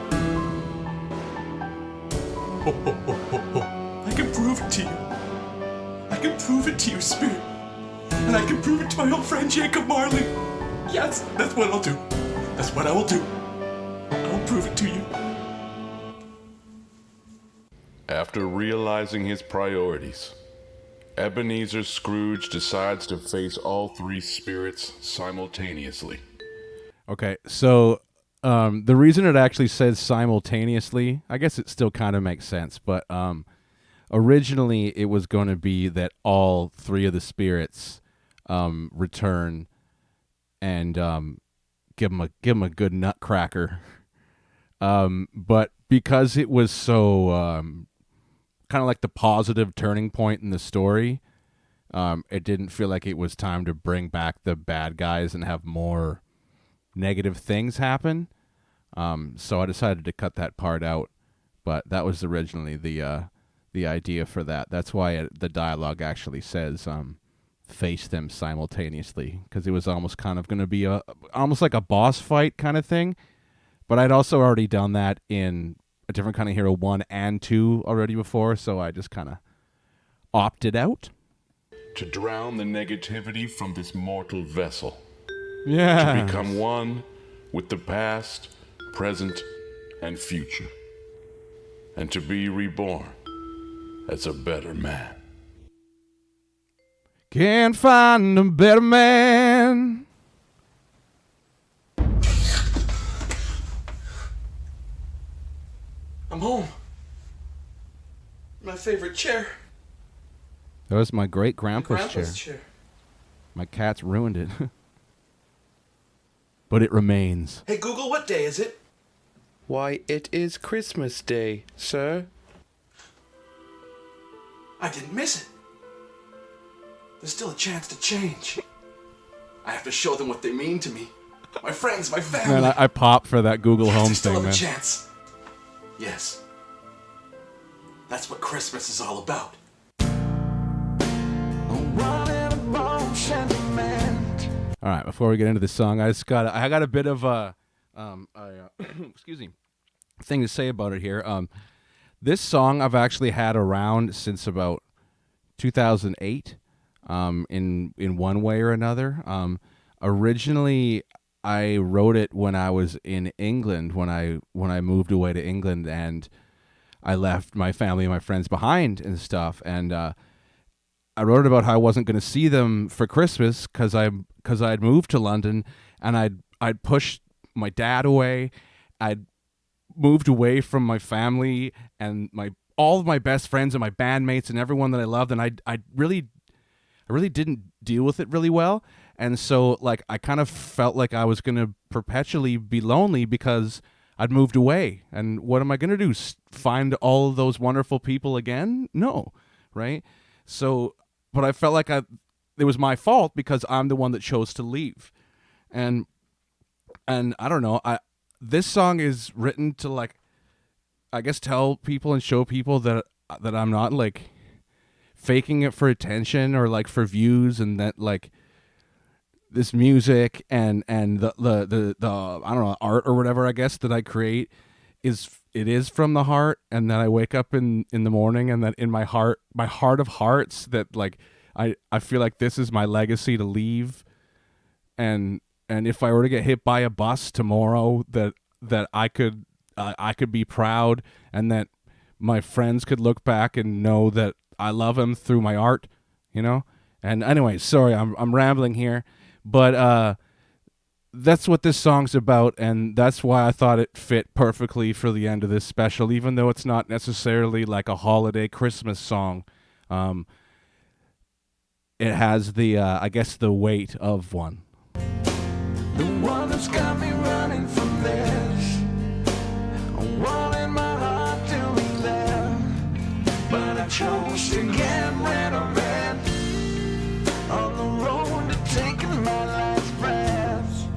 I can prove it to you. I can prove it to you, Spirit. And I can prove it to my old friend Jacob Marley. Yes, that's what I'll do. That's what I will do. I will prove it to you. After realizing his priorities, Ebenezer Scrooge decides to face all three spirits simultaneously. Okay, so the reason it actually says simultaneously, I guess it still kind of makes sense, but originally it was going to be that all three of the spirits return and give him a good nutcracker. But because it was so kind of like the positive turning point in the story, it didn't feel like it was time to bring back the bad guys and have more negative things happen. So I decided to cut that part out. But that was originally the idea for that. That's why the dialogue actually says face them simultaneously, because it was almost kind of going to be almost like a boss fight kind of thing. But I'd also already done that in A Different Kind of Hero 1 and 2 already before, so I just kind of opted out. To drown the negativity from this mortal vessel. Yeah. To become one with the past, present, and future. And to be reborn as a better man. Can't find a better man. I'm home. My favorite chair. That was my great-grandpa's Grandpa's chair. chair. My cat's ruined it. But it remains. Hey Google, what day is it? Why, it is Christmas Day, sir. I didn't miss it. There's still a chance to change. I have to show them what they mean to me. My friends, my family. Man, I pop for that Google Home They still thing, have man. a chance. Yes. That's what Christmas is all about. All right, before we get into the song, I got a bit of a excuse me, thing to say about it here. This song I've actually had around since about 2008, in one way or another. Originally, I wrote it when I was in England, when I moved away to England, and I left my family and my friends behind and stuff, and I wrote about how I wasn't going to see them for Christmas because I'd moved to London, and I'd pushed my dad away. I'd moved away from my family and all of my best friends and my bandmates and everyone that I loved, and I really didn't deal with it really well. And so like I kind of felt like I was going to perpetually be lonely because I'd moved away. And what am I going to do? Find all of those wonderful people again? No, right? So, but I felt like it was my fault because I'm the one that chose to leave. And I don't know, this song is written to, like, I guess tell people and show people that I'm not like faking it for attention or like for views, and that like this music and the I don't know, art or whatever I guess that I create is from the heart, and that I wake up in the morning, and that in my heart of hearts, that like I feel like this is my legacy to leave, and if I were to get hit by a bus tomorrow, that I could be proud, and that my friends could look back and know that I love them through my art, you know? And anyway, sorry, I'm rambling here, but that's what this song's about, and that's why I thought it fit perfectly for the end of this special, even though it's not necessarily like a holiday Christmas song. It has the, I guess, the weight of one. The one that's got me running from this, a wall in my heart to be there, but I chose to get rid of it, on the road to taking my last breath.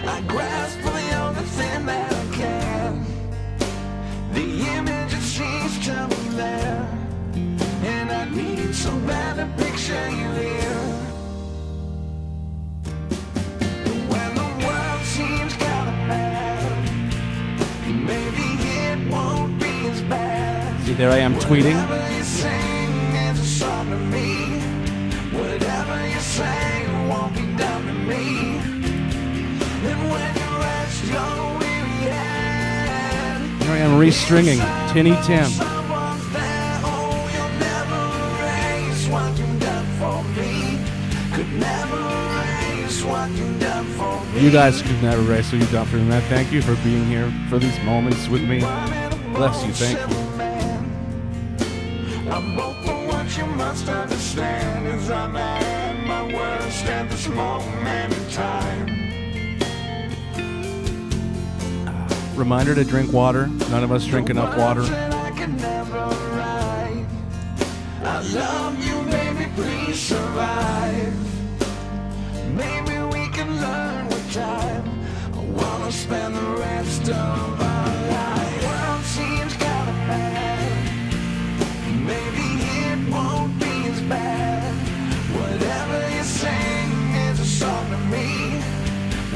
I grasp for the only thing that I can, the image that seems to be there, and I need so bad to picture you here. See, there I am tweeting. Here I am restringing Tinny Tim. could never erase what you've done for me. You guys could never erase what you've done for me, man. Thank you for being here for these moments with me. Bless you, thank you. I'm open what you must understand is I'm at my worst at this moment in time. Reminder to drink water. None of us drink enough water. I can never write. I love you, baby, please survive. Maybe we can learn with time. I wanna spend the rest of our life. The world seems kinda bad. Maybe it won't be as bad. Whatever you sing is a song to me.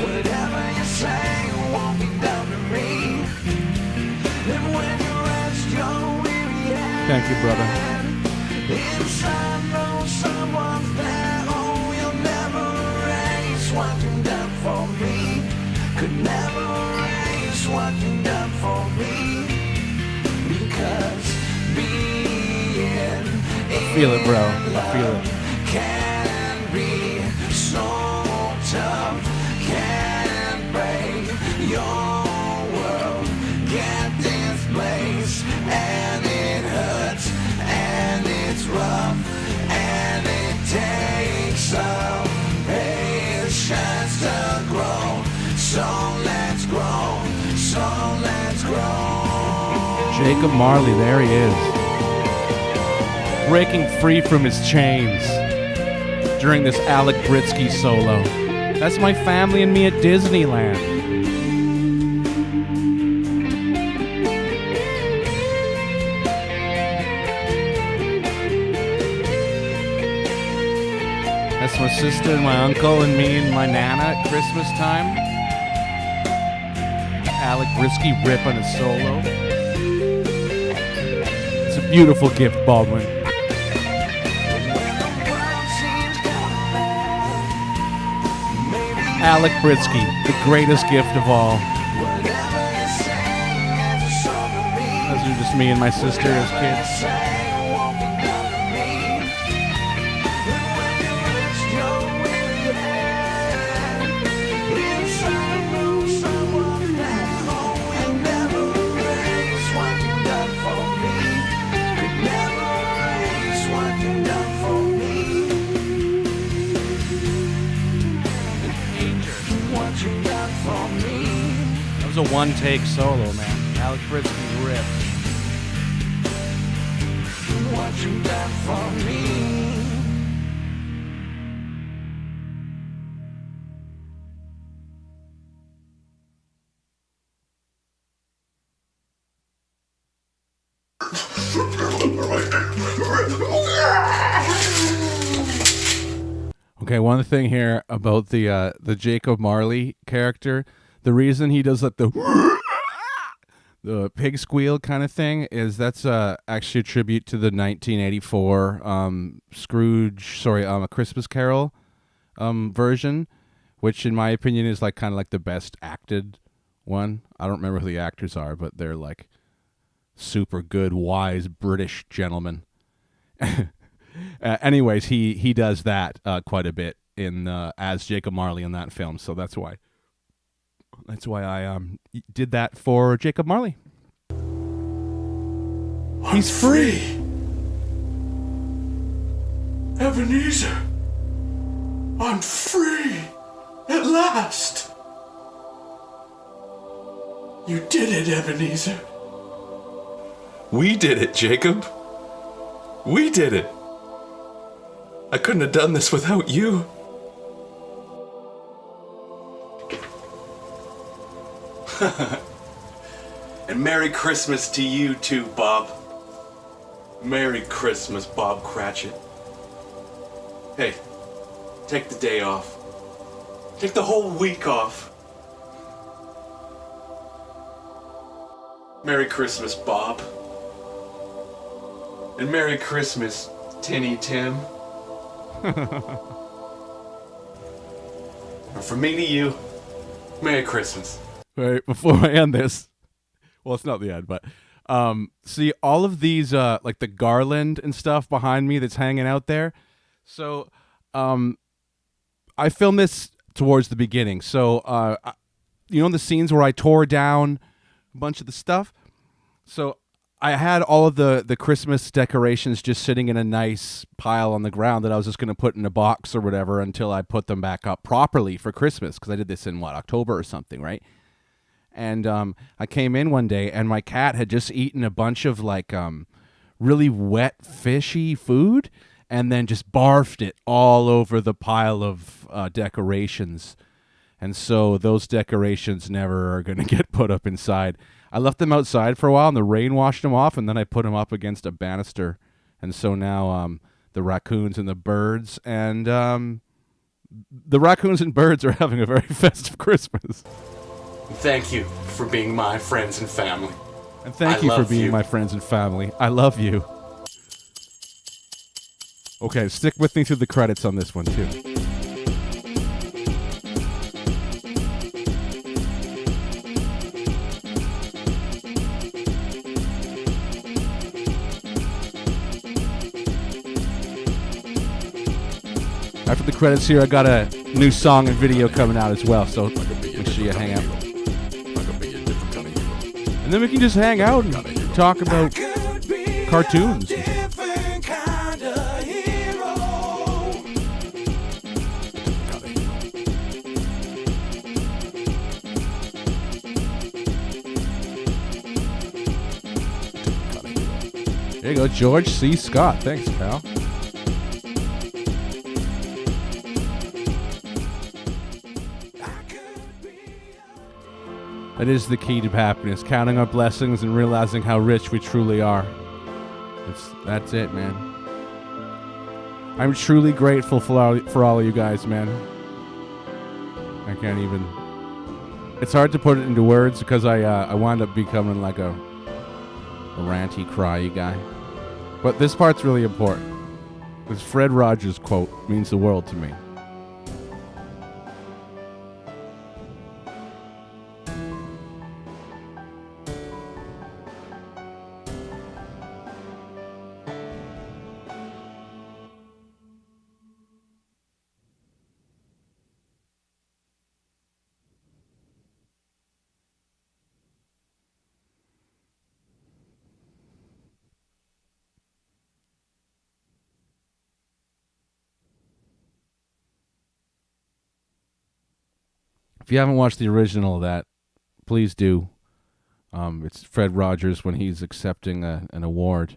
Whatever you say won't be done to me. And when you rest your weary head, Thank you, brother. inside know someone's there. Oh, you'll never erase what you've done for me. Could never erase what you've done for me. Because being Feel it, bro. I feel it. can be so tough, can break your world, get displaced, and it hurts, and it's rough, and it takes some patience to grow. So let's grow, so let's grow. Jacob Marley, there he is. Breaking free from his chains during this Alec Britsky solo. That's my family and me at Disneyland. That's my sister and my uncle and me and my nana at Christmas time. Alec Britsky ripping a solo. It's a beautiful gift, Baldwin. Alec Britsky, the greatest gift of all. Those are just me and my sister as kids. That was a one-take solo, man. Alec Britsky ripped. What you done for me. Okay, one thing here about the Jacob Marley character, the reason he does like the pig squeal kind of thing is that's actually a tribute to the 1984 A Christmas Carol version, which in my opinion is like kind of like the best acted one. I don't remember who the actors are, but they're like super good, wise British gentlemen. Anyways, he does that quite a bit in as Jacob Marley in that film, so that's why I did that for Jacob Marley. He's free. Ebenezer, I'm free at last. You did it, Ebenezer. We did it, Jacob. We did it. I couldn't have done this without you. And Merry Christmas to you too, Bob. Merry Christmas, Bob Cratchit. Hey, take the day off. Take the whole week off. Merry Christmas, Bob. And Merry Christmas, Tinny Tim. And from me to you, Merry Christmas. Right, before I end this, well, it's not the end, but see all of these like the garland and stuff behind me that's hanging out there. So I filmed this towards the beginning. So, you know, the scenes where I tore down a bunch of the stuff. So I had all of the Christmas decorations just sitting in a nice pile on the ground that I was just going to put in a box or whatever until I put them back up properly for Christmas, because I did this in, October or something, right? And I came in one day, and my cat had just eaten a bunch of, really wet, fishy food, and then just barfed it all over the pile of decorations. And so those decorations never are going to get put up inside. I left them outside for a while, and the rain washed them off, and then I put them up against a banister. And so now the raccoons and the birds and the raccoons and birds are having a very festive Christmas. Thank you for being my friends and family. And thank you for being my friends and family. I love you. Okay, stick with me through the credits on this one, too. After the credits here, I got a new song and video coming out as well, so make sure you hang out. And then we can just hang out and talk about cartoons. There you go, George C. Scott. Thanks, pal. That is the key to happiness, counting our blessings and realizing how rich we truly are. That's it, man. I'm truly grateful for all of you guys, man. I can't even... It's hard to put it into words because I wound up becoming like a ranty, cryy guy. But this part's really important. This Fred Rogers quote means the world to me. If you haven't watched the original of that, please do. It's Fred Rogers when he's accepting an award,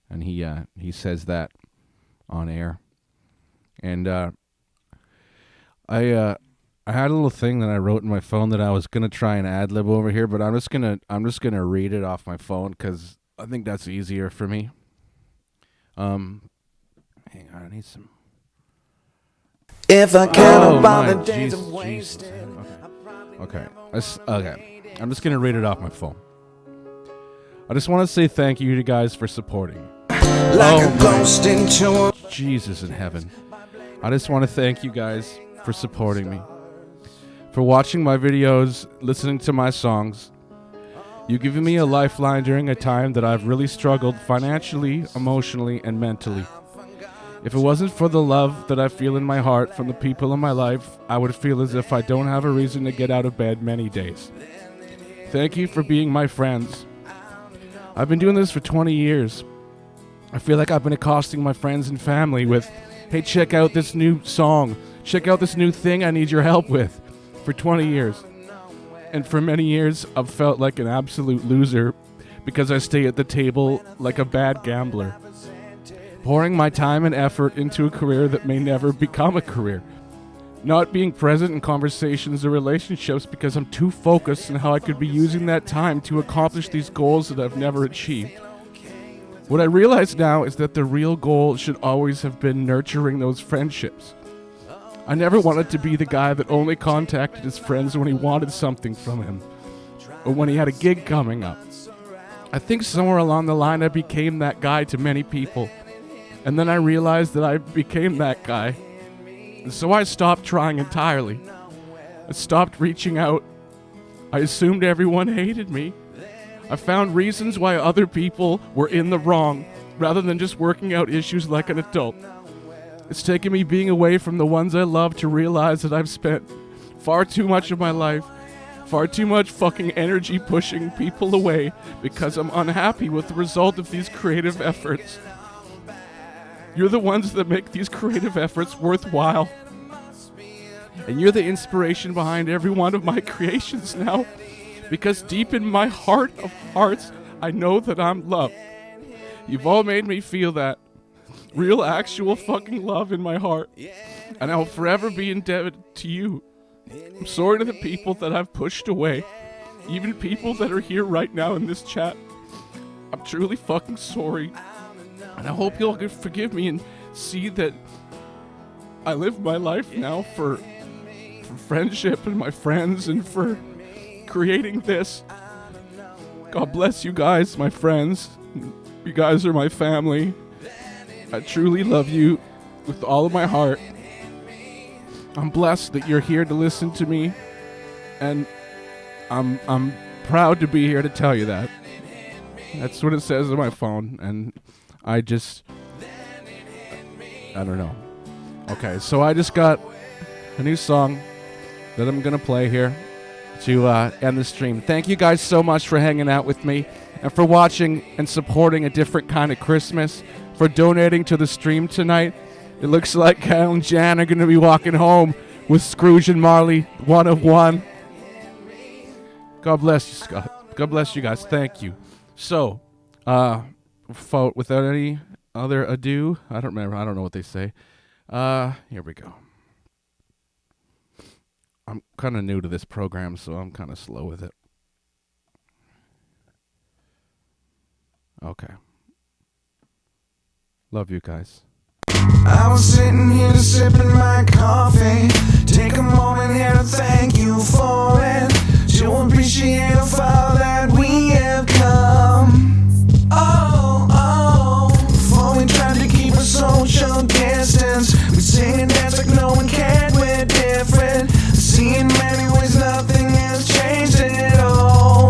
and he says that on air. And I had a little thing that I wrote in my phone that I was gonna try and ad lib over here, but I'm just gonna read it off my phone because I think that's easier for me. Hang on, I need some. If I count about the days of wasted. Okay. I'm just gonna read it off my phone. I just want to say thank you to guys for supporting me. Like a ghost into a... Jesus in heaven. I just want to thank you guys for supporting me, for watching my videos, listening to my songs. You've given me a lifeline during a time that I've really struggled financially, emotionally, and mentally. If it wasn't for the love that I feel in my heart from the people in my life, I would feel as if I don't have a reason to get out of bed many days. Thank you for being my friends. I've been doing this for 20 years. I feel like I've been accosting my friends and family with, hey, check out this new song. Check out this new thing I need your help with, for 20 years. And for many years, I've felt like an absolute loser because I stay at the table like a bad gambler, pouring my time and effort into a career that may never become a career. Not being present in conversations or relationships because I'm too focused on how I could be using that time to accomplish these goals that I've never achieved. What I realize now is that the real goal should always have been nurturing those friendships. I never wanted to be the guy that only contacted his friends when he wanted something from him, or when he had a gig coming up. I think somewhere along the line I became that guy to many people. And then I realized that I became that guy. And so I stopped trying entirely. I stopped reaching out. I assumed everyone hated me. I found reasons why other people were in the wrong, rather than just working out issues like an adult. It's taken me being away from the ones I love to realize that I've spent far too much of my life, far too much fucking energy pushing people away because I'm unhappy with the result of these creative efforts. You're the ones that make these creative efforts worthwhile. And you're the inspiration behind every one of my creations now. Because deep in my heart of hearts, I know that I'm loved. You've all made me feel that. Real, actual fucking love in my heart. And I'll forever be indebted to you. I'm sorry to the people that I've pushed away. Even people that are here right now in this chat. I'm truly fucking sorry. And I hope you'll forgive me and see that I live my life now for friendship and my friends and for creating this. God bless you guys, my friends. You guys are my family. I truly love you with all of my heart. I'm blessed that you're here to listen to me, and I'm proud to be here to tell you that. That's what it says on my phone, and I don't know. Okay, so I just got a new song that I'm gonna play here to end the stream. Thank you guys so much for hanging out with me and for watching and supporting a different kind of Christmas, for donating to the stream tonight. It looks like Kyle and Jan are going to be walking home with Scrooge and Marley, one of one. God bless you, Scott. God bless you guys. Thank you. So, without any other ado, I don't know what they say. Here we go. I'm kind of new to this program, so I'm kind of slow with it. Okay. Love you guys. I was sitting here sipping my coffee. Take a moment here to thank you for it. To appreciate how far that we have come. Before we tried to keep a social distance, we sing and dance like no one cared, we're different. See, in many ways nothing has changed at all.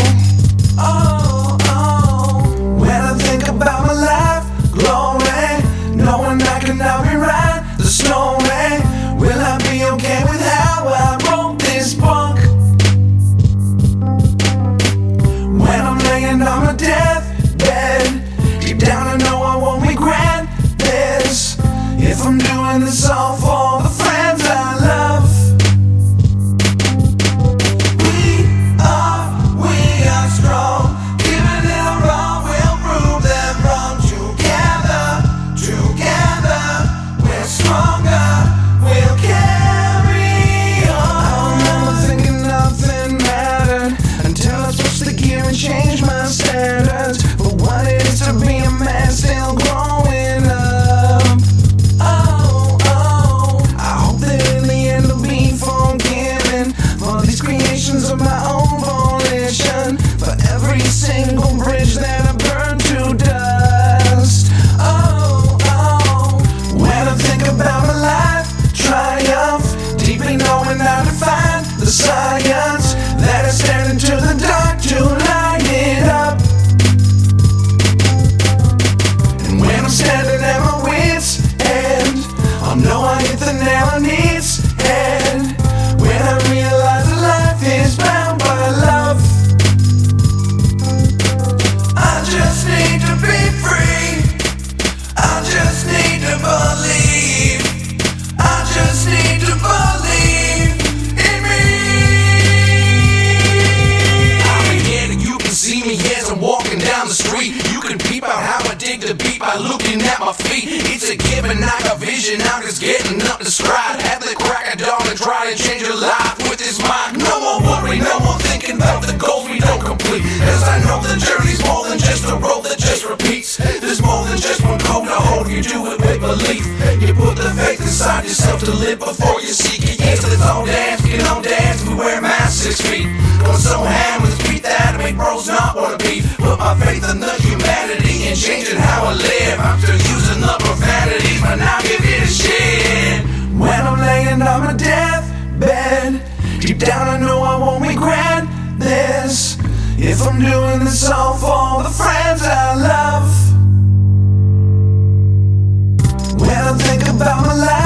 When I think about my life, glory, knowing I can now rewrite the story. Will I be okay with how I wrote this book? When I'm laying on my deathbed, deep down I know I won't regret this. If I'm doing this all for the friends I love. We are strong. Even if wrong, we'll prove them wrong. Together, we're stronger. We'll carry on. I remember thinking nothing mattered until I switched the gear and changed my standards. But what it is to be a man still growing up. I hope that in the end I'll be forgiven for these creations of my own volition, for every single bridge that I burned to dust. When I think about my life, triumph, deeply knowing how to find the science that I stand into the dark to light it up. And when I'm standing at my wits' end, I'll know I hit the nail on its head. When I realize that life is bound by love, I just need to be free. I just need to believe. I just need to believe in me. I'm here and you can see me as I'm walking down the street. You can peep out how I dig the beat by looking at my feet. It's a given, I got vision, I'm just getting up to stride. At the crack of dawn and try to change your life with this mind. No more worry, no more thinking about the goals we don't complete. Cause I know the journey's more than just a road that just repeats. There's more than just one code to hold, you do it with belief. You put the faith inside yourself to live before you seek it. Yes, let's all dance, we can all dance, we wear masks 6 feet. Going so ham with beat that make bros not wanna be. Put my faith in the humanity and changing how I live. I'm still using the profanities, but now give it a shit. When I'm laying on my deathbed, deep down I know I won't regret this. If I'm doing this all for the friends I love. When I think about my life,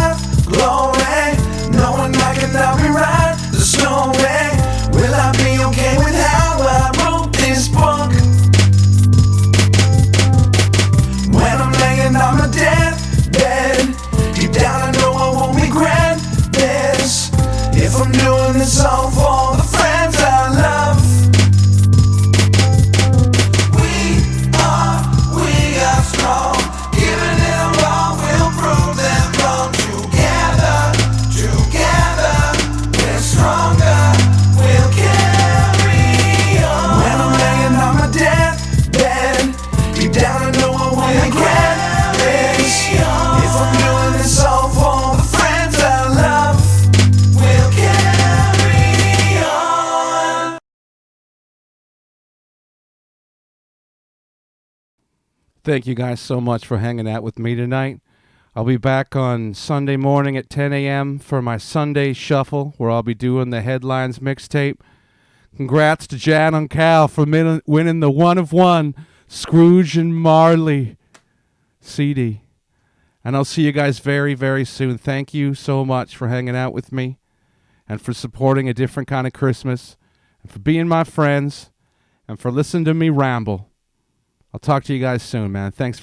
Thank you guys so much for hanging out with me tonight. I'll be back on Sunday morning at 10 a.m. for my Sunday Shuffle, where I'll be doing the Headlines mixtape. Congrats to Jan and Cal for winning the one of one Scrooge and Marley CD. And I'll see you guys very, very soon. Thank you so much for hanging out with me and for supporting a different kind of Christmas and for being my friends and for listening to me ramble. I'll talk to you guys soon, man. Thanks for